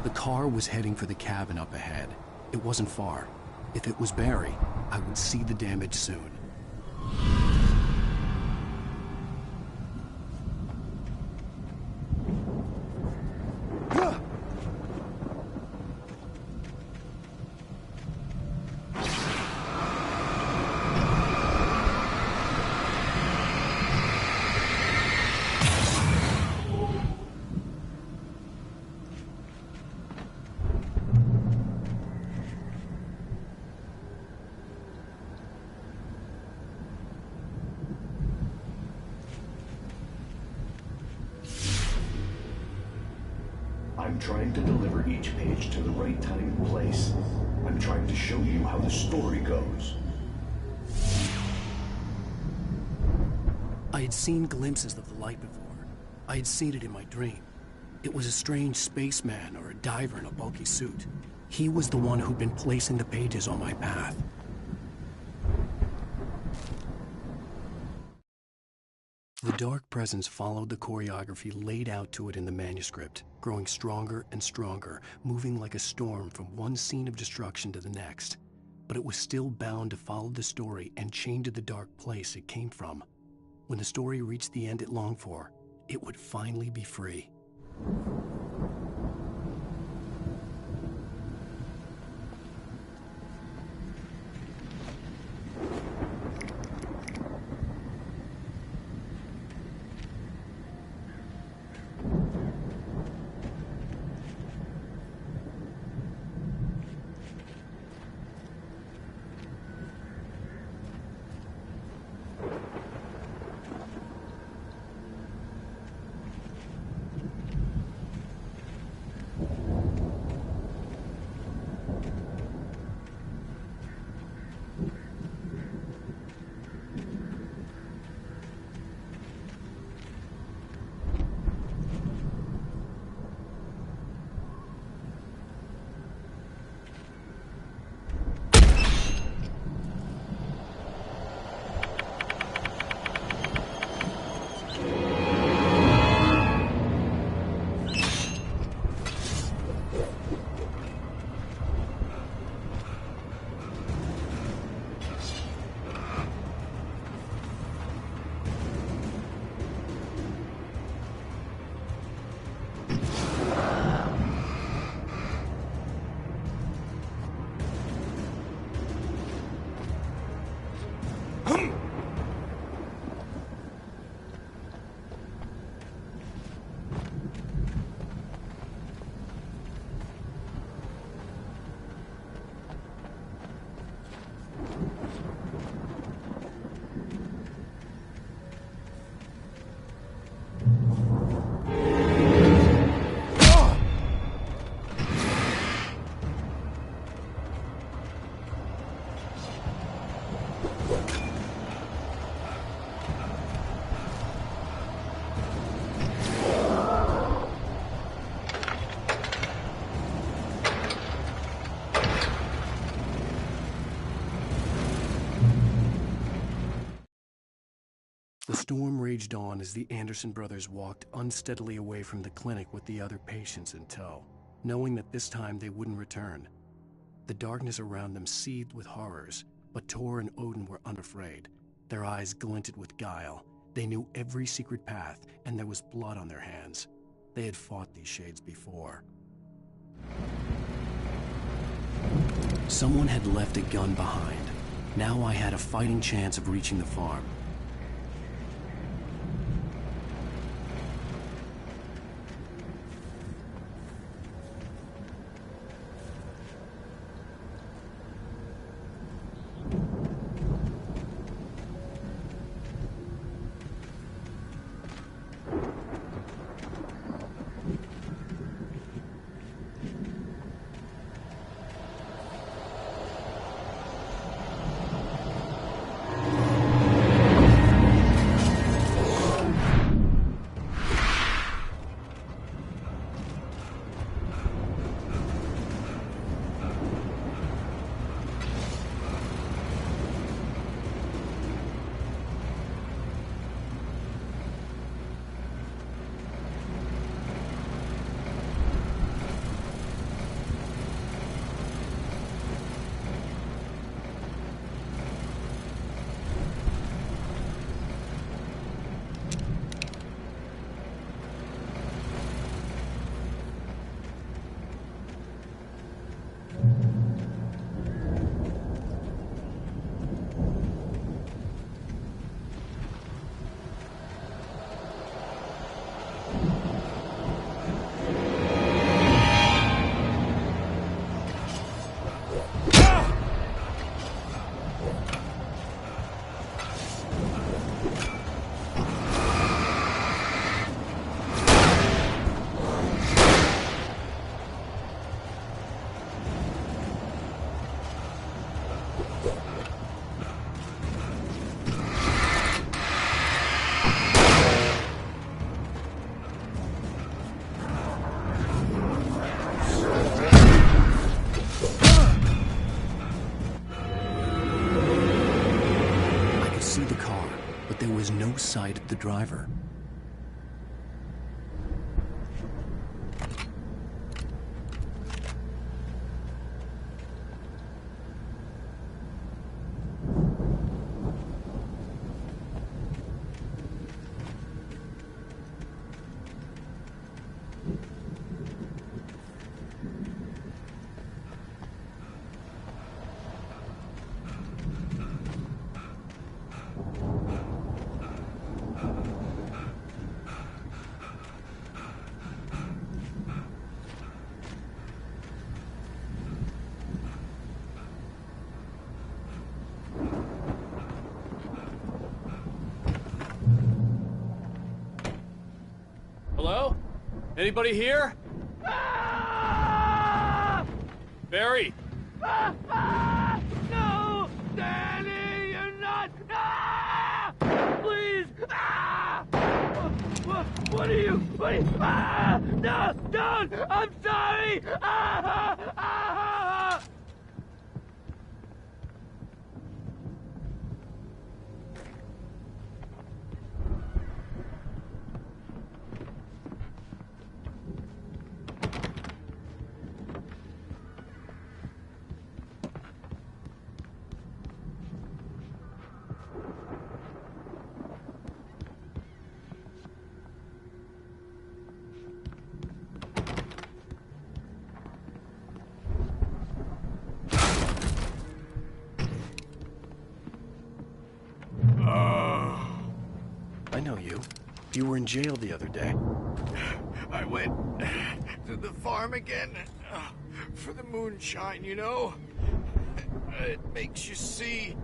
The car was heading for the cabin up ahead. It wasn't far. If it was Barry, I would see the damage soon. I'm trying to deliver each page to the right time and place. I'm trying to show you how the story goes. I had seen glimpses of the light before. I had seen it in my dream. It was a strange spaceman or a diver in a bulky suit. He was the one who'd been placing the pages on my path. The dark presence followed the choreography laid out to it in the manuscript, growing stronger and stronger, moving like a storm from one scene of destruction to the next. But it was still bound to follow the story and chained to the dark place it came from. When the story reached the end it longed for, it would finally be free. The storm raged on as the Anderson brothers walked unsteadily away from the clinic with the other patients in tow, knowing that this time they wouldn't return. The darkness around them seethed with horrors, but Tor and Odin were unafraid. Their eyes glinted with guile. They knew every secret path, and there was blood on their hands. They had fought these shades before. Someone had left a gun behind. Now I had a fighting chance of reaching the farm. there was no sight of the driver. Hello? Anybody here? Barry! No! Danny, you're not! Please! What are you? No! Don't! I'm sorry! I know you. You were in jail the other day. I went to the farm again for the moonshine, you know? It makes you see.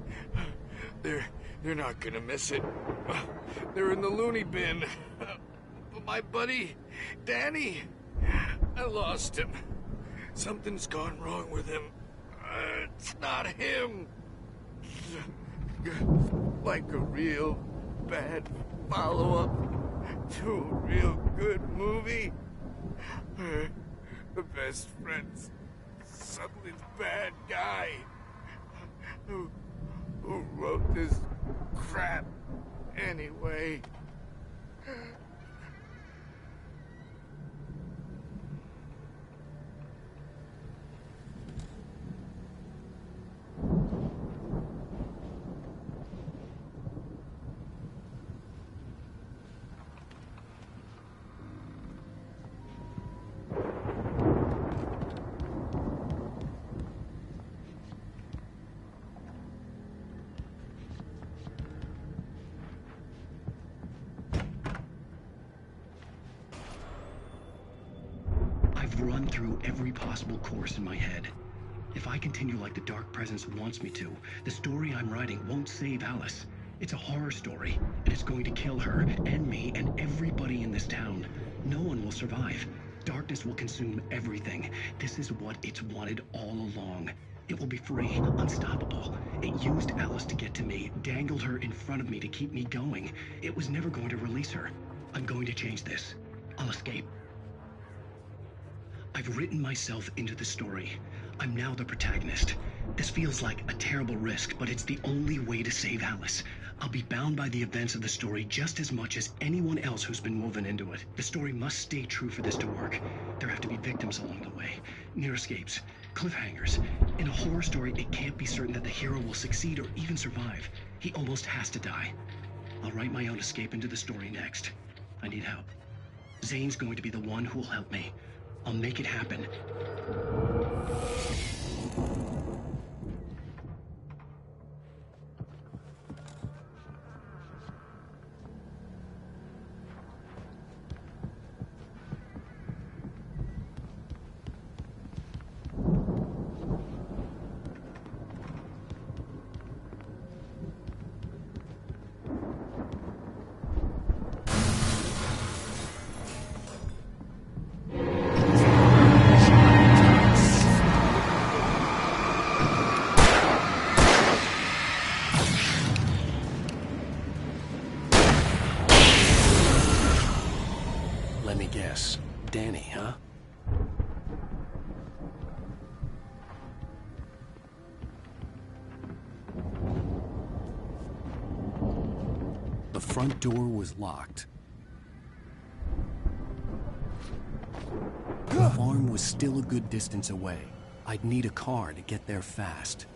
They're not gonna miss it. They're in the loony bin. But my buddy, Danny, I lost him. Something's gone wrong with him. It's not him. Like a real bad follow-up to a real good movie. The best friend's suddenly bad guy who wrote this crap anyway. I've run through every possible course in my head. If I continue like the Dark Presence wants me to, the story I'm writing won't save Alice. It's a horror story, and it's going to kill her, and me, and everybody in this town. No one will survive. Darkness will consume everything. This is what it's wanted all along. It will be free, unstoppable. It used Alice to get to me, dangled her in front of me to keep me going. It was never going to release her. I'm going to change this. I'll escape. I've written myself into the story. I'm now the protagonist. This feels like a terrible risk, but it's the only way to save Alice. I'll be bound by the events of the story just as much as anyone else who's been woven into it. The story must stay true for this to work. There have to be victims along the way, near escapes, cliffhangers. In a horror story, it can't be certain that the hero will succeed or even survive. He almost has to die. I'll write my own escape into the story next. I need help. Zane's going to be the one who will help me. I'll make it happen. front door was locked. The farm was still a good distance away. I'd need a car to get there fast.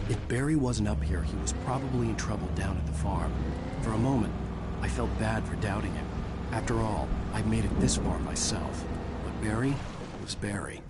If Barry wasn't up here, he was probably in trouble down at the farm. For a moment, I felt bad for doubting him. After all, I'd made it this far myself. But Barry was Barry.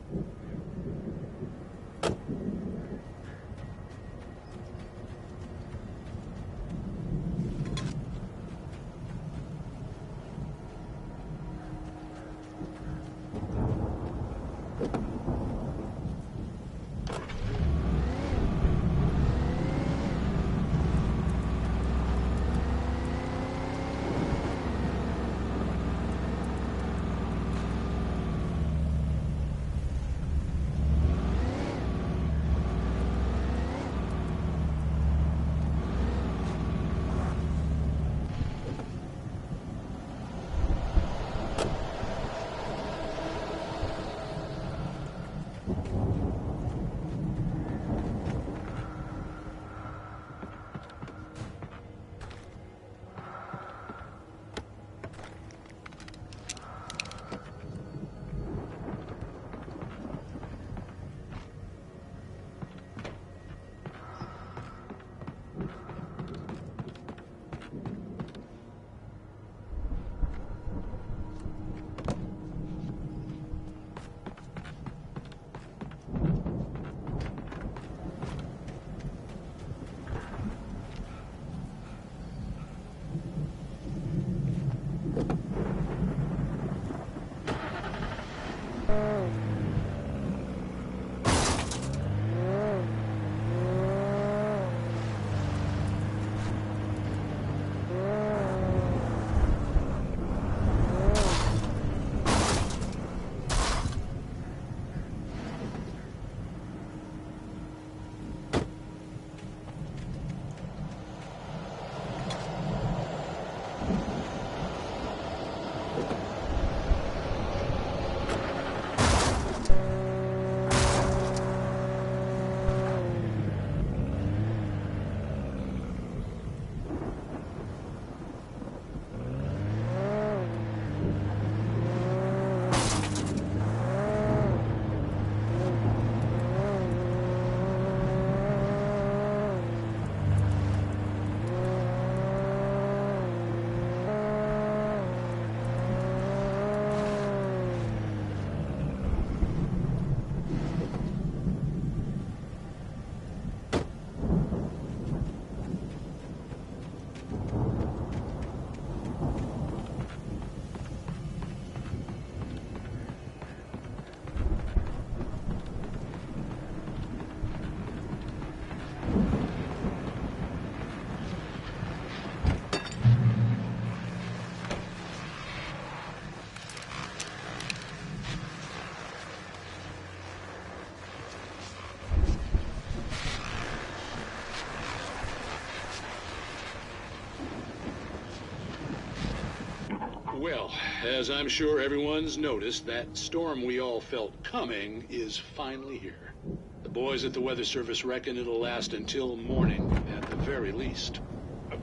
Well, as I'm sure everyone's noticed, that storm we all felt coming is finally here. The boys at the Weather Service reckon it'll last until morning, at the very least.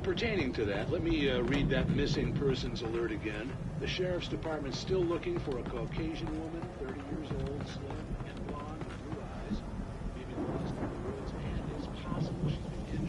Pertaining to that, let me read that missing persons alert again. The Sheriff's Department's still looking for a Caucasian woman, 30 years old, slim, and blonde, with blue eyes. Maybe lost in the woods, and it's possible she's been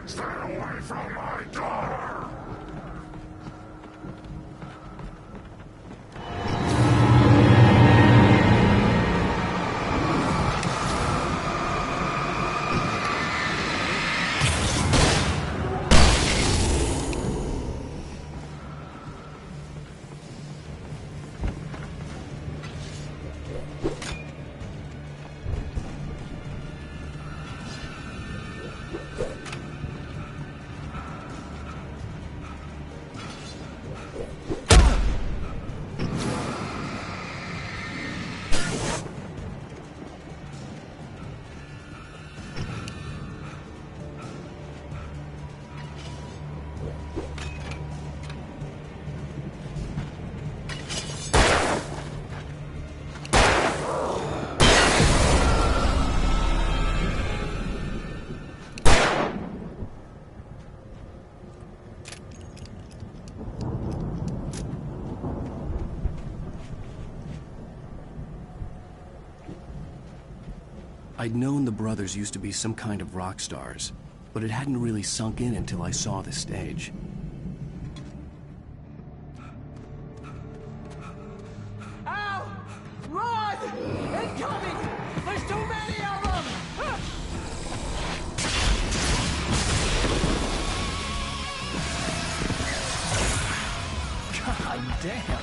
Stay away from my daughter! I'd known the brothers used to be some kind of rock stars, but it hadn't really sunk in until I saw the stage. Al! Run! Incoming! There's too many of them! God damn.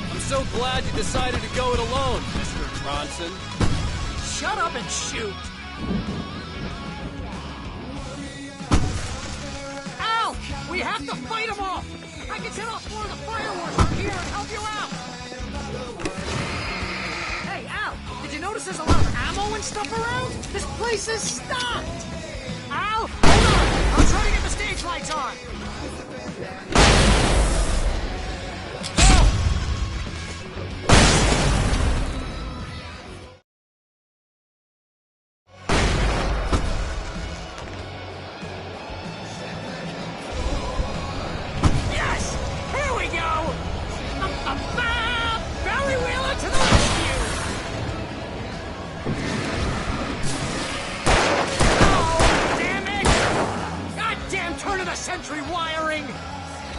I'm so glad you decided to go it alone, Mr. Bronson. Shut up and shoot! Al! We have to fight them off! I can set off more of the fireworks from here and help you out! Hey, Al! Did you notice there's a lot of ammo and stuff around? This place is stocked! Al! Hold on! I'll try to get the stage lights on! Sentry wiring!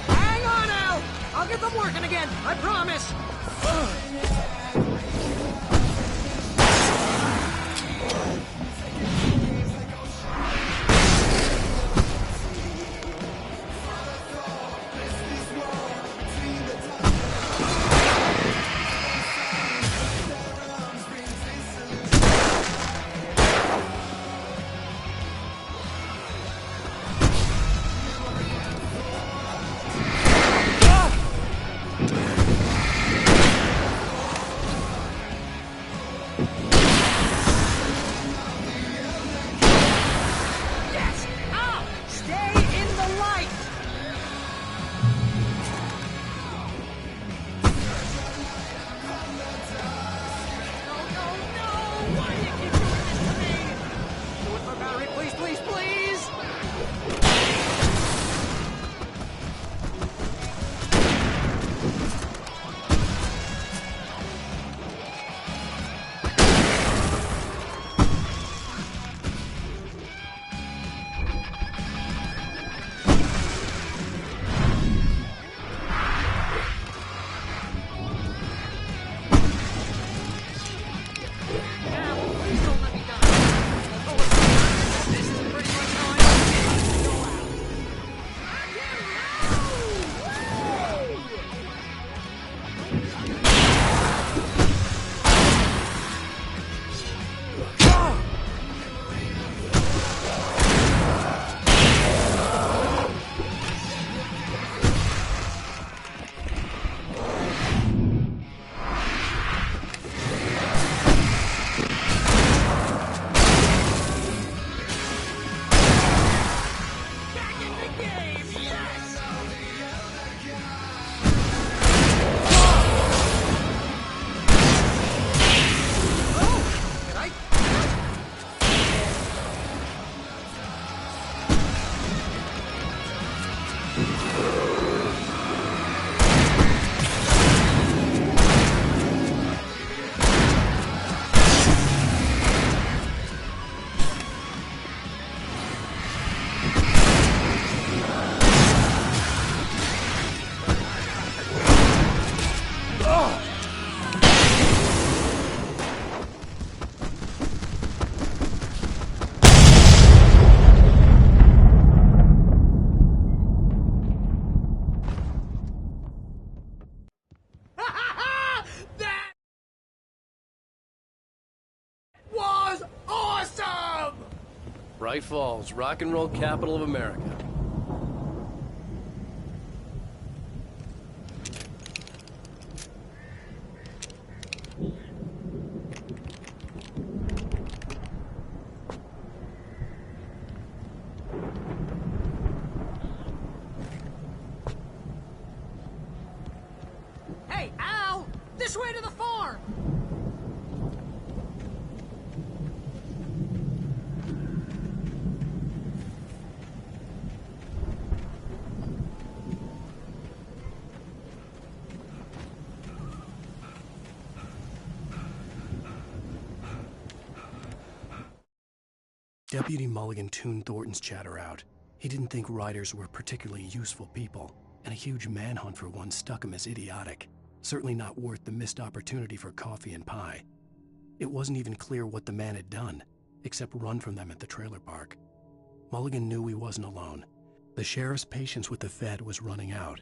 Hang on, Al! I'll get them working again, I promise! Bright Falls, rock and roll capital of America. Hey, Al! This way to the farm! Deputy Mulligan tuned Thornton's chatter out. He didn't think writers were particularly useful people, and a huge manhunt for one struck him as idiotic. Certainly not worth the missed opportunity for coffee and pie. It wasn't even clear what the man had done, except run from them at the trailer park. Mulligan knew he wasn't alone. The sheriff's patience with the Fed was running out.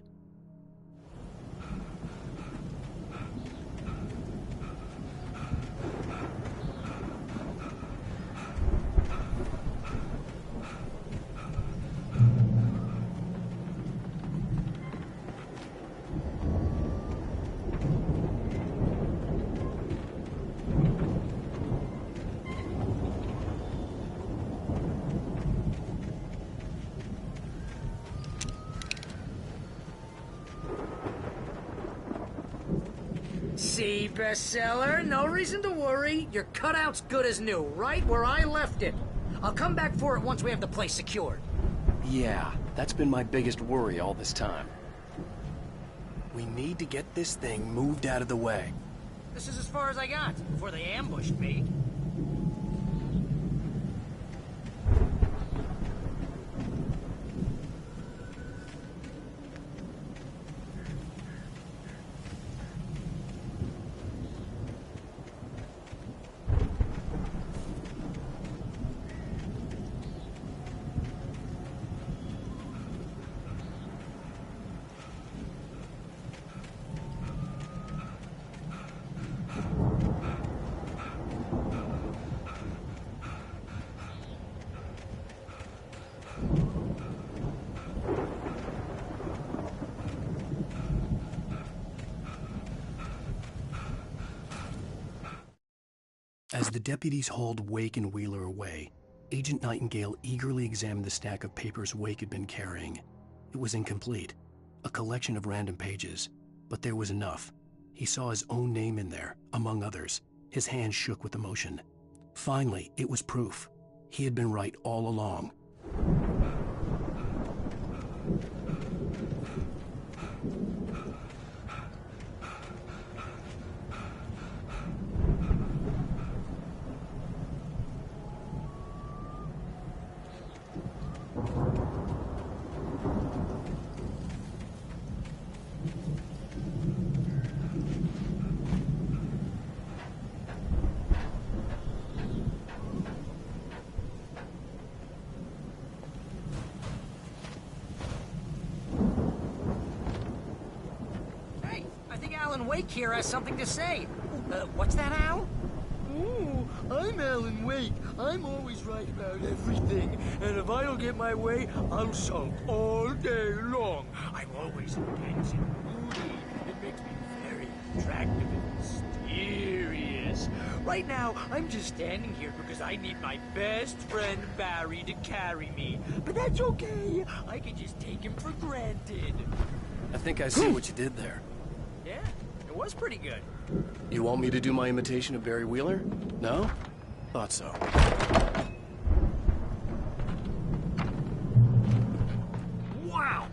See, bestseller, no reason to worry. Your cutout's good as new, right where I left it. I'll come back for it once we have the place secured. Yeah, that's been my biggest worry all this time. We need to get this thing moved out of the way. This is as far as I got before they ambushed me. As the deputies hauled Wake and Wheeler away, Agent Nightingale eagerly examined the stack of papers Wake had been carrying. It was incomplete, a collection of random pages, but there was enough. He saw his own name in there, among others. His hands shook with emotion. Finally, it was proof. He had been right all along. Wake here has something to say. What's that, Al? Ooh, I'm Alan Wake. I'm always right about everything. And if I don't get my way, I'll sulk all day long. I'm always intense and moody. It makes me very attractive and mysterious. Right now, I'm just standing here because I need my best friend Barry to carry me. But that's okay. I can just take him for granted. I think I see what you did there. Yeah, it was pretty good. You want me to do my imitation of Barry Wheeler? No? Thought so. Wow!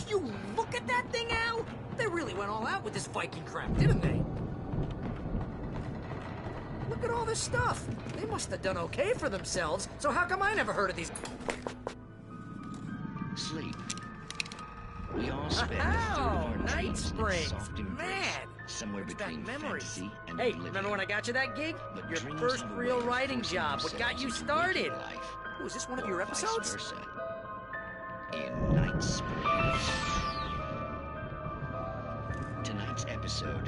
You look at that thing, Al! They really went all out with this Viking crap, didn't they? Look at all this stuff. They must have done okay for themselves, so how come I never heard of these... Sleep. We all spend a third of our Night dreams in Springs. soft embrace, Man! somewhere between memories. fantasy and Hey, oblivion. remember when I got you that gig? But Your dreams first have a real way of writing forcing job. What got you themselves into started? waking life, Was this one of your or vice episodes? versa. In Night Springs. Tonight's episode,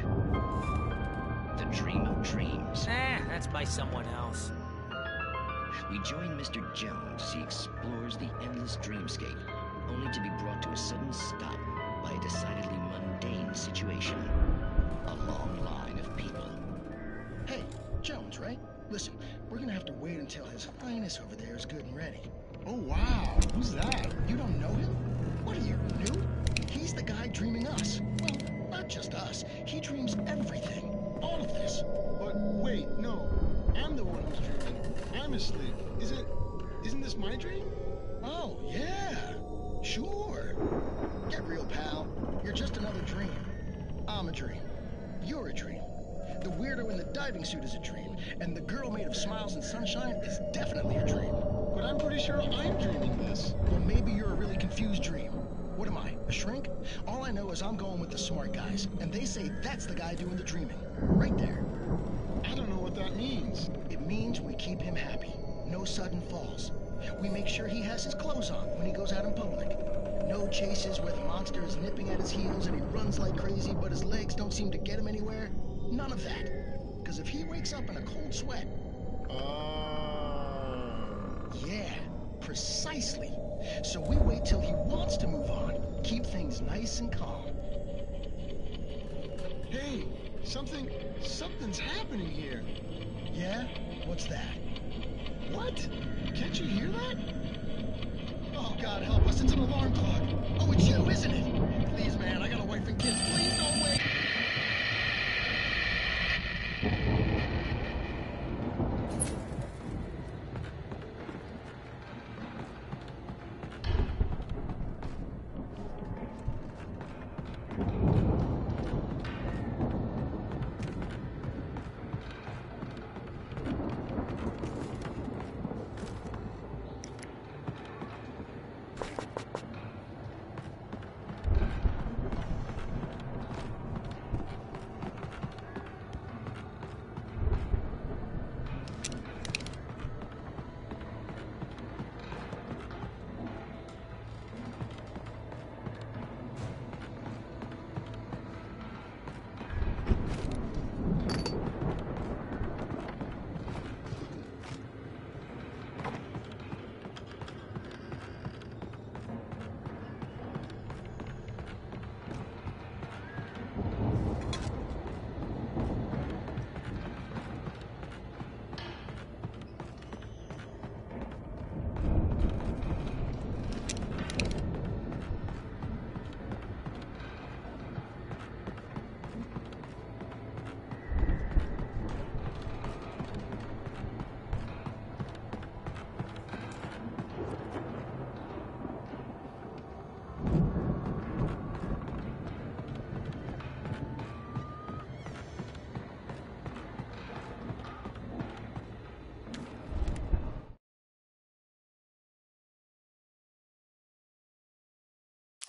The Dream of Dreams. That's by someone else. We join Mr. Jones as he explores the endless dreamscape, only to be brought to a sudden stop by a decidedly mundane situation. A long line of people. Hey, Jones, right? Listen, we're gonna have to wait until His Highness over there is good and ready. Oh, wow. Who's that? You don't know him? What are you, new? He's the guy dreaming us. Well, not just us. He dreams everything. All of this. But wait, no. I'm the one who's dreaming. I'm asleep. Isn't this my dream? Oh, yeah. Sure. Get real, pal. You're just another dream. I'm a dream. You're a dream. The weirdo in the diving suit is a dream, and the girl made of smiles and sunshine is definitely a dream. But I'm pretty sure I'm dreaming this. Well, maybe you're a really confused dream. What am I, a shrink? All I know is I'm going with the smart guys, and they say that's the guy doing the dreaming. Right there. I don't know what that means. It means we keep him happy. No sudden falls. We make sure he has his clothes on when he goes out in public. No chases where the monster is nipping at his heels and he runs like crazy, but his legs don't seem to get him anywhere. None of that. Because if he wakes up in a cold sweat... Yeah, precisely. So we wait till he wants to move on. Keep things nice and calm. Hey, something's happening here. Yeah? What's that? What? Can't you hear that? Oh, God help us, it's an alarm clock. Oh, it's you, isn't it? Please, man, I got a wife and kids. Please don't wait.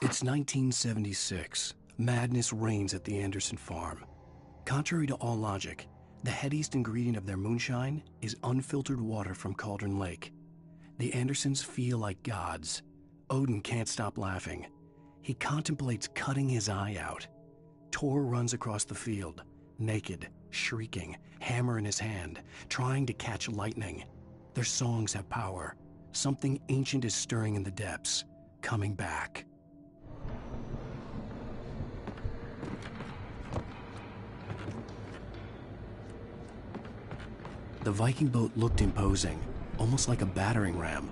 It's 1976. Madness reigns at the Anderson farm. Contrary to all logic, the headiest ingredient of their moonshine is unfiltered water from Cauldron Lake. The Andersons feel like gods. Odin can't stop laughing. He contemplates cutting his eye out. Tor runs across the field, naked, shrieking, hammer in his hand, trying to catch lightning. Their songs have power. Something ancient is stirring in the depths, coming back. The Viking boat looked imposing, almost like a battering ram.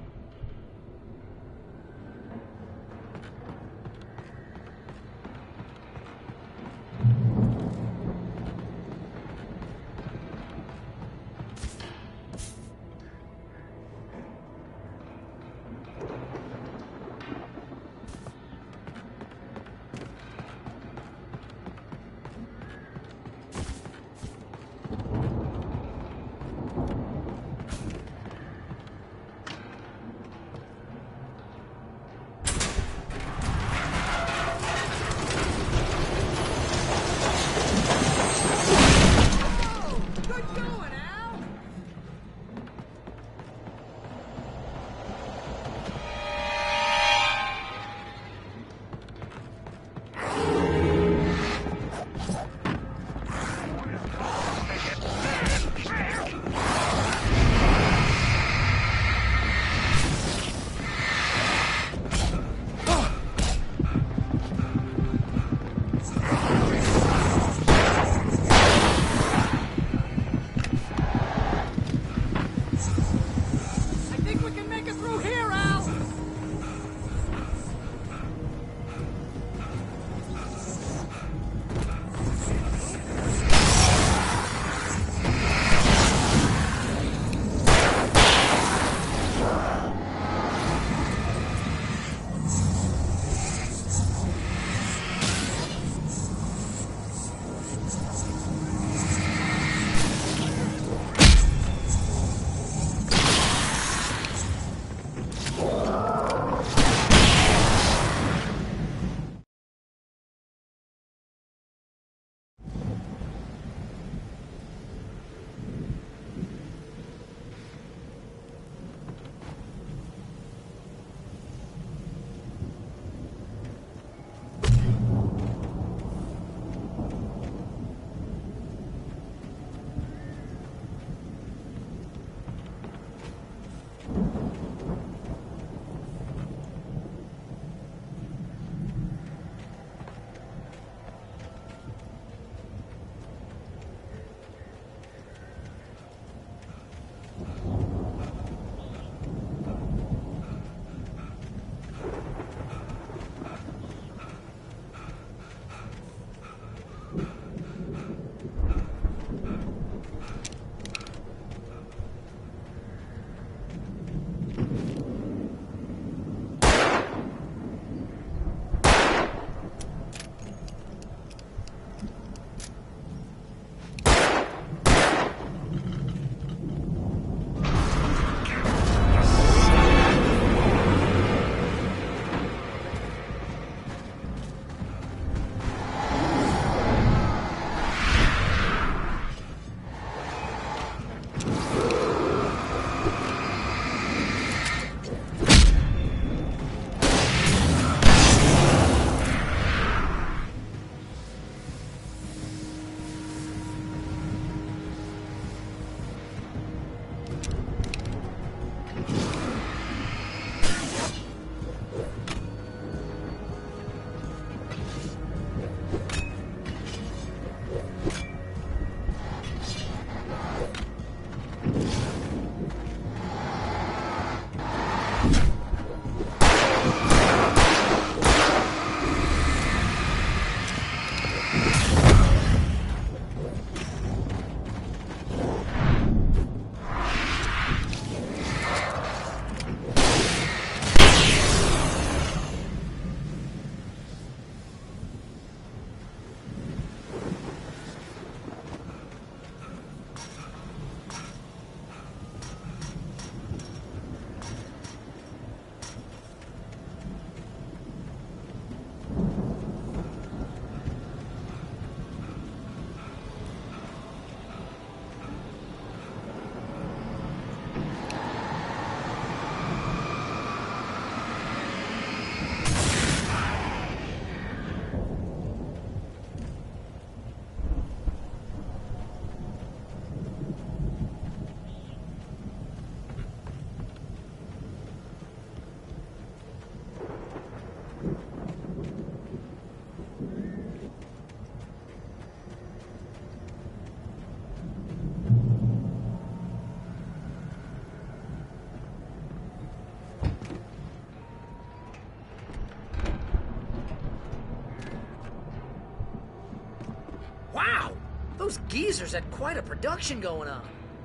Wow! Those geezers had quite a production going on.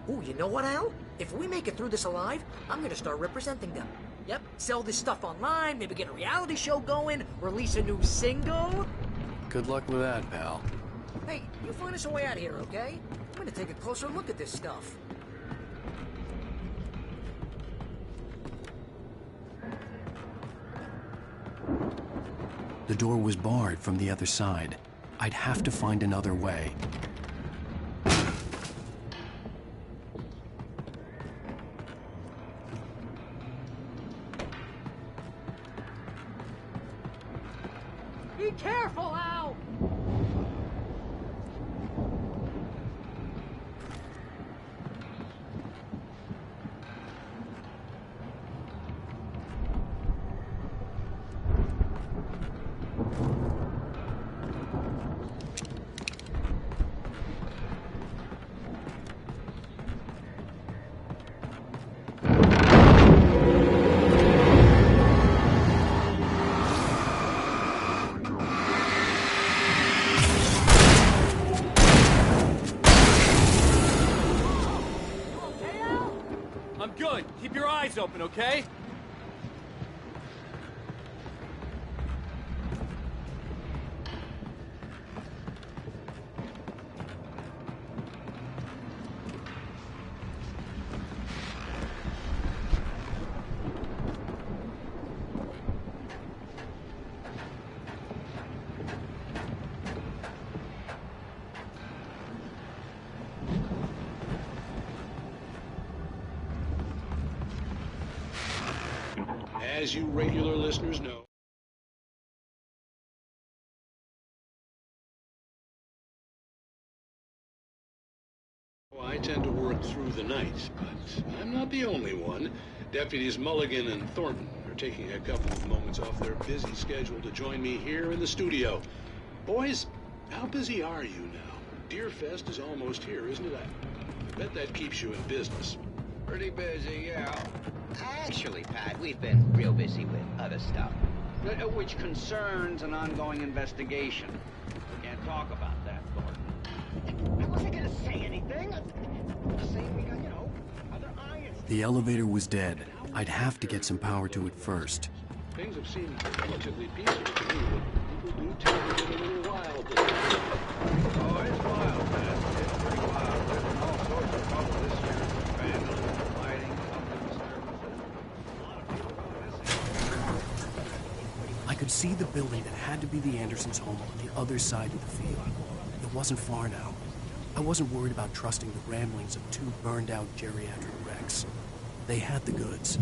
Ooh, you know what, Al? If we make it through this alive, I'm gonna start representing them. Yep, sell this stuff online, maybe get a reality show going, release a new single. Good luck with that, pal. Hey, you find us a way out of here, okay? I'm gonna take a closer look at this stuff. The door was barred from the other side. I'd have to find another way. Be careful, Al! I'm good. Keep your eyes open, okay? As you regular listeners know, I tend to work through the night, but I'm not the only one. Deputies Mulligan and Thornton are taking a couple of moments off their busy schedule to join me here in the studio. Boys, how busy are you now? Deerfest is almost here, isn't it? I bet that keeps you in business. Pretty busy, yeah. Actually, Pat, we've been real busy with other stuff, which concerns an ongoing investigation. We can't talk about that, Thornton. I wasn't gonna say anything. I'm just saying we got, other irons. The elevator was dead. I'd have to get some power to it first. Things have seemed relatively peaceful to me, but people do tend to get a little wild. Oh, it's wild, man. It's pretty wild. There's been all sorts of trouble this year. Vandalism, fighting, public disturbances. A lot of people going missing. I could see the building that had to be the Andersons' home on the other side of the field. It wasn't far now. I wasn't worried about trusting the ramblings of two burned-out geriatric wrecks. They had the goods.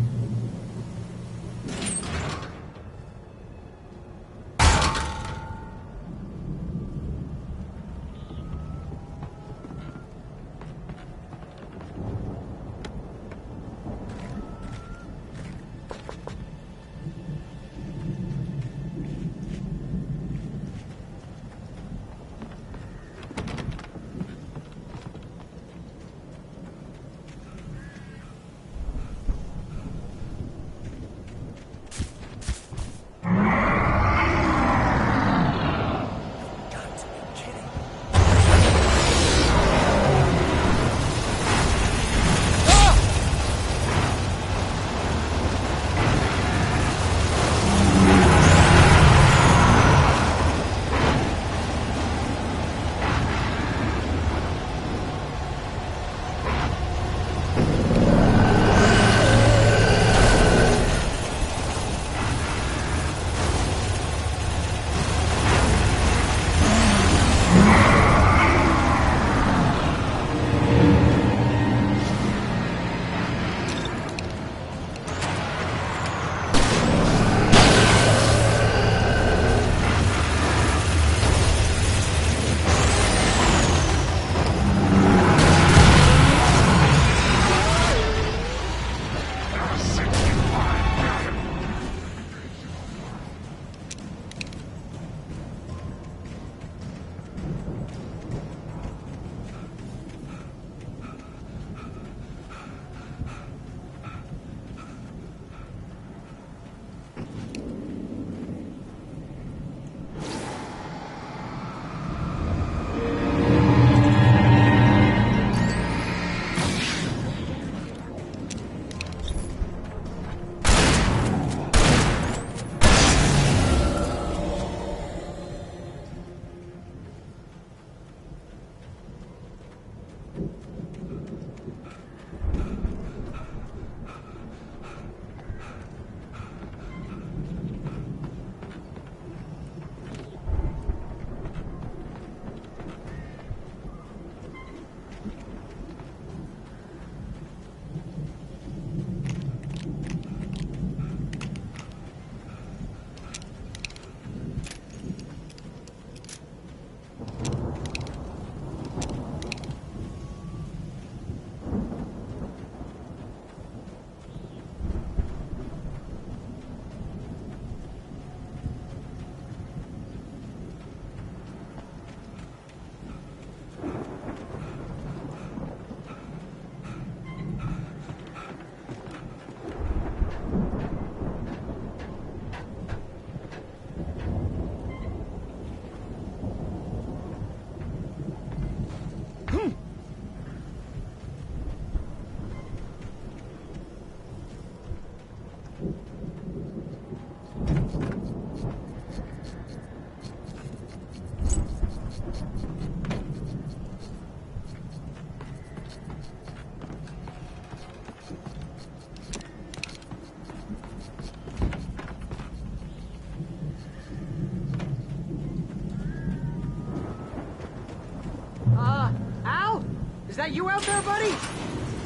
Al? Is that you out there, buddy?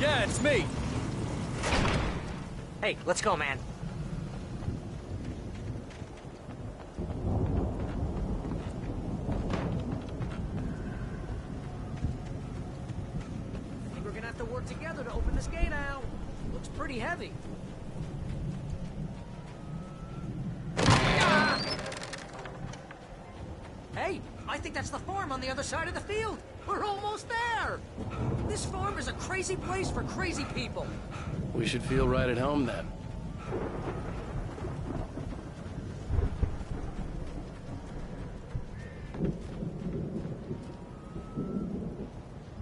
Yeah, it's me. Hey, let's go, man. I think we're gonna have to work together to open this gate, Al. Looks pretty heavy. Hey, I think that's the farm on the other side of the field. We're almost there. This farm is a crazy place for crazy people. We should feel right at home then.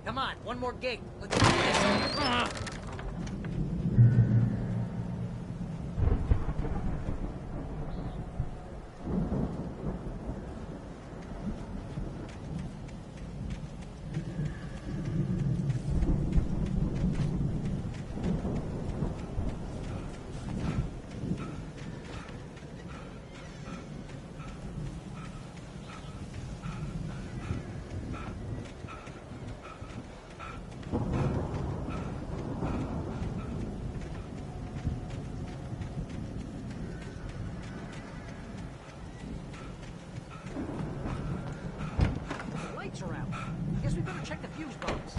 Come on, one more gate. Let's do this. Are out. Guess we better check the fuse box.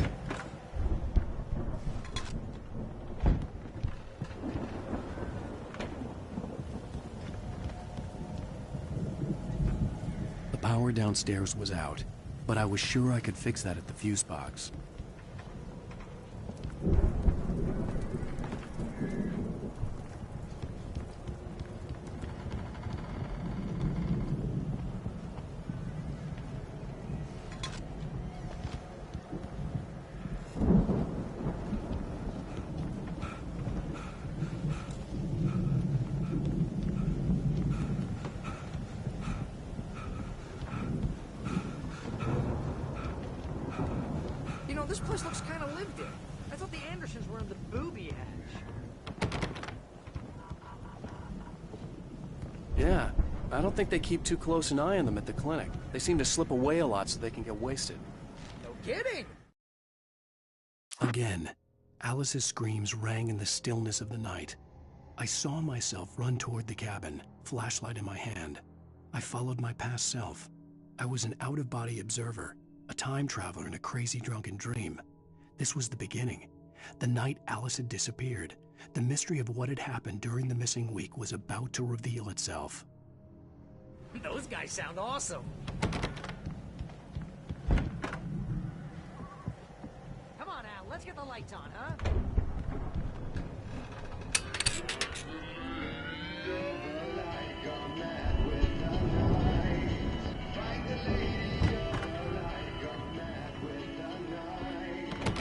The power downstairs was out, but I was sure I could fix that at the fuse box. You know, this place looks kind of lived in. I thought the Andersons were in the booby hatch. Yeah, I don't think they keep too close an eye on them at the clinic. They seem to slip away a lot so they can get wasted. No kidding! Again, Alice's screams rang in the stillness of the night. I saw myself run toward the cabin, flashlight in my hand. I followed my past self. I was an out-of-body observer, a time traveler in a crazy drunken dream. This was the beginning. The night Alice had disappeared. The mystery of what had happened during the missing week was about to reveal itself. Those guys sound awesome. Come on, Al, let's get the lights on, huh?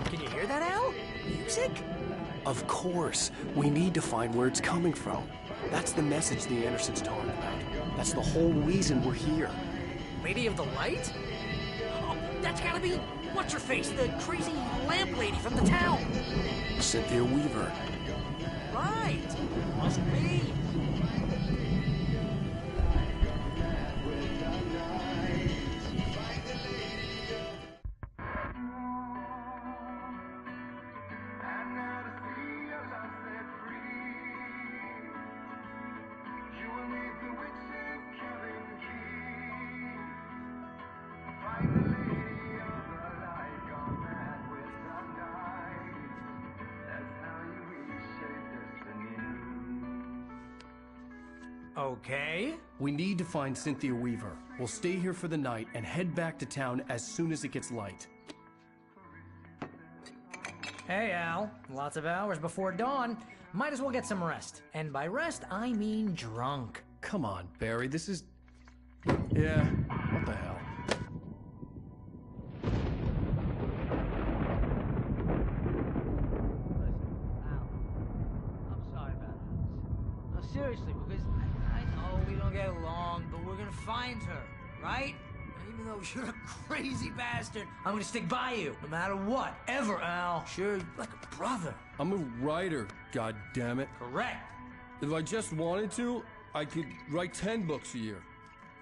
Can you hear that, Al? Music? Of course. We need to find where it's coming from. That's the message the Andersons talked about. That's the whole reason we're here. Lady of the Light? Oh, that's gotta be... What's-her-face? The crazy lamp lady from the town. Cynthia Weaver. Right. Must be. Okay. We need to find Cynthia Weaver. We'll stay here for the night and head back to town as soon as it gets light. Hey, Al. Lots of hours before dawn. Might as well get some rest. And by rest, I mean drunk. Come on, Barry, this is... Yeah, what the hell? find her, right? And even though you're a crazy bastard, I'm gonna stick by you, no matter what, ever, Al. Sure, you're like a brother. I'm a writer, goddammit. Correct. If I just wanted to, I could write 10 books a year.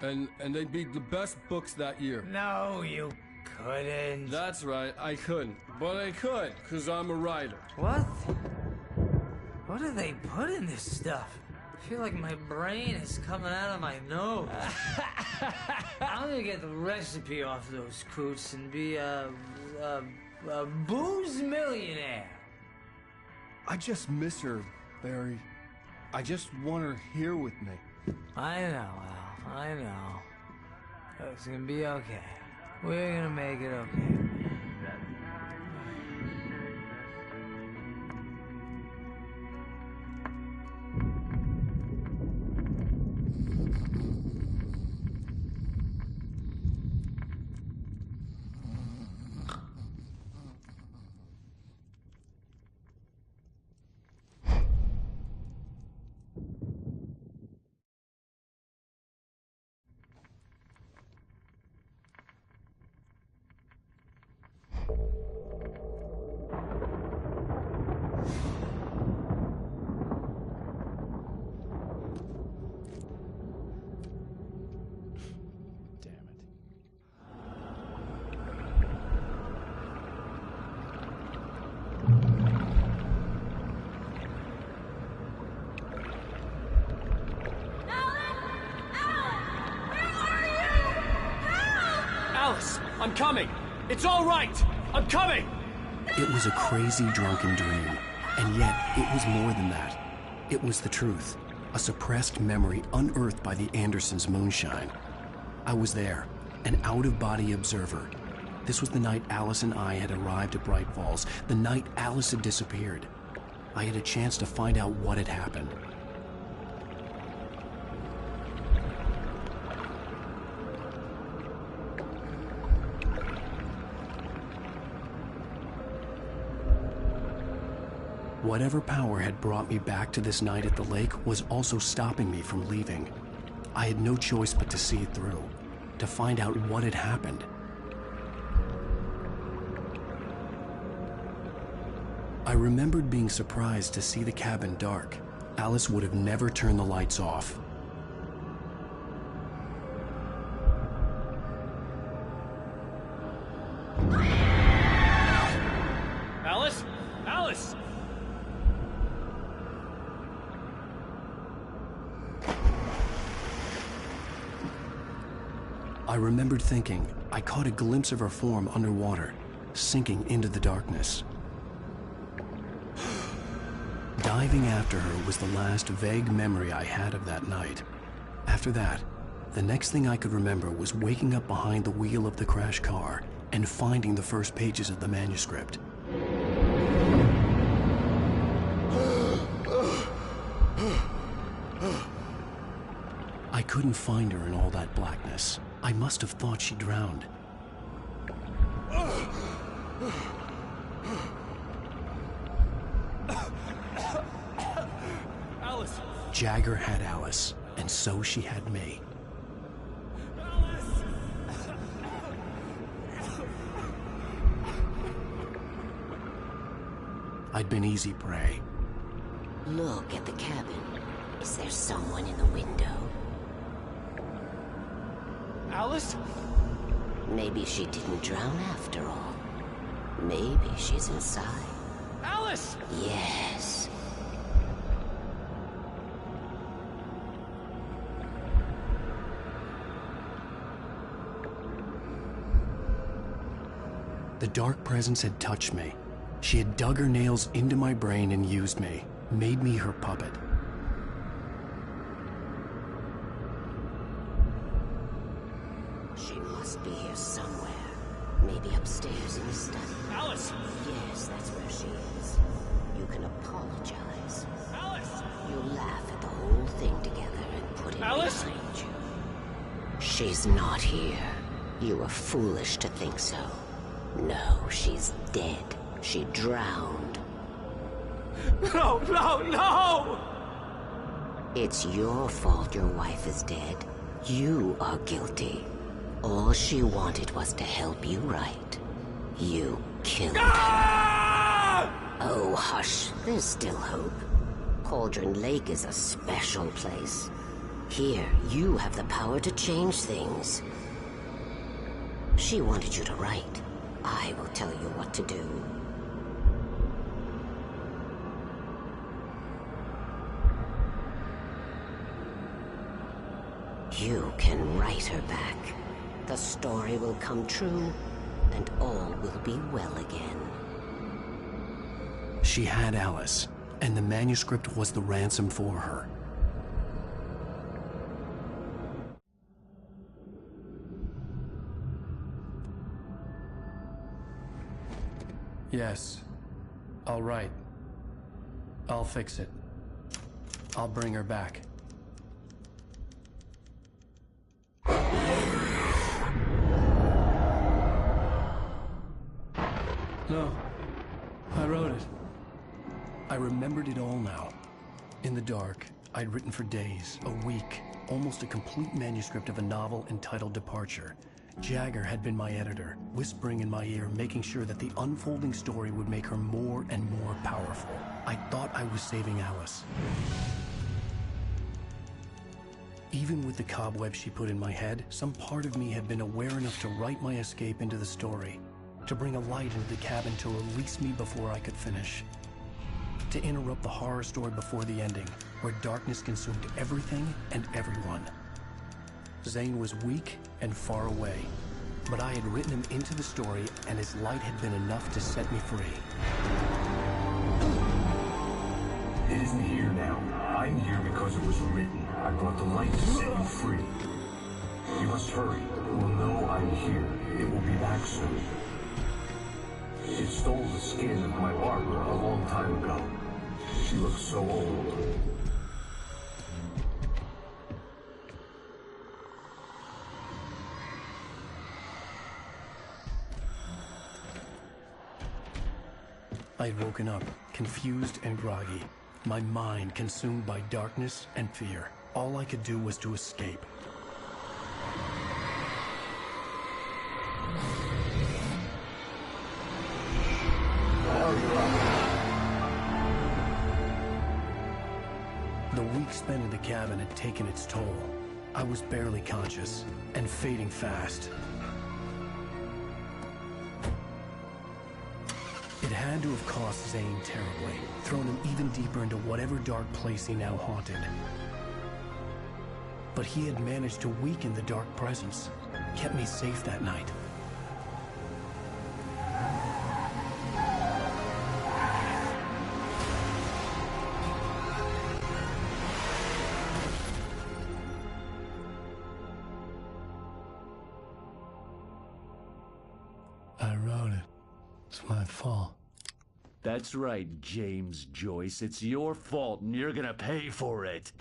And they'd be the best books that year. No, you couldn't. That's right, I couldn't. But I could, because I'm a writer. What? What do they put in this stuff? I feel like my brain is coming out of my nose. I'm gonna get the recipe off those coots and be a booze millionaire. I just miss her, Barry. I just want her here with me. I know, Al. I know. It's gonna be okay. We're gonna make it okay. I'm coming! It's all right! I'm coming! It was a crazy, drunken dream, and yet it was more than that. It was the truth, a suppressed memory unearthed by the Andersons' moonshine. I was there, an out-of-body observer. This was the night Alice and I had arrived at Bright Falls, the night Alice had disappeared. I had a chance to find out what had happened. Whatever power had brought me back to this night at the lake was also stopping me from leaving. I had no choice but to see it through, to find out what had happened. I remembered being surprised to see the cabin dark. Alice would have never turned the lights off. Alice? Alice! I remembered thinking I caught a glimpse of her form underwater, sinking into the darkness. Diving after her was the last vague memory I had of that night. After that, the next thing I could remember was waking up behind the wheel of the crashed car and finding the first pages of the manuscript. I couldn't find her in all that blackness. I must have thought she drowned. Alice! Jagger had Alice, and so she had me. I'd been easy prey. Look at the cabin. Is there someone in the window? Alice? Maybe she didn't drown after all. Maybe she's inside. Alice! Yes. The dark presence had touched me. She had dug her nails into my brain and used me, made me her puppet. She must be here somewhere. Maybe upstairs in the study. Alice! Yes, that's where she is. You can apologize. Alice! You laugh at the whole thing together and put it Alice? behind you. She's not here. You were foolish to think so. No, she's dead. She drowned. No, no, no! It's your fault your wife is dead. You are guilty. All she wanted was to help you right. You killed her. Oh, hush. There's still hope. Cauldron Lake is a special place. Here, you have the power to change things. She wanted you to write. I will tell you what to do. You can write her back. The story will come true, and all will be well again. She had Alice, and the manuscript was the ransom for her. Yes, I'll write. I'll fix it. I'll bring her back. No, I wrote it. I remembered it all now. In the dark, I'd written for days, a week, almost a complete manuscript of a novel entitled Departure. Jagger had been my editor, whispering in my ear, making sure that the unfolding story would make her more and more powerful. I thought I was saving Alice. Even with the cobweb she put in my head, some part of me had been aware enough to write my escape into the story, to bring a light into the cabin to release me before I could finish, to interrupt the horror story before the ending, where darkness consumed everything and everyone. Zane was weak and far away, but I had written him into the story, and his light had been enough to set me free. It isn't here now. I'm here because it was written. I brought the light to set you free. You must hurry. It will know I'm here. It will be back soon. It stole the skin of my Barbara a long time ago. She looks so old. I had woken up, confused and groggy, my mind consumed by darkness and fear. All I could do was to escape. The week spent in the cabin had taken its toll. I was barely conscious, and fading fast. It had to have cost Zane terribly, thrown him even deeper into whatever dark place he now haunted. But he had managed to weaken the dark presence, kept me safe that night. I wrote it. It's my fault. That's right, James Joyce. It's your fault, and you're gonna pay for it.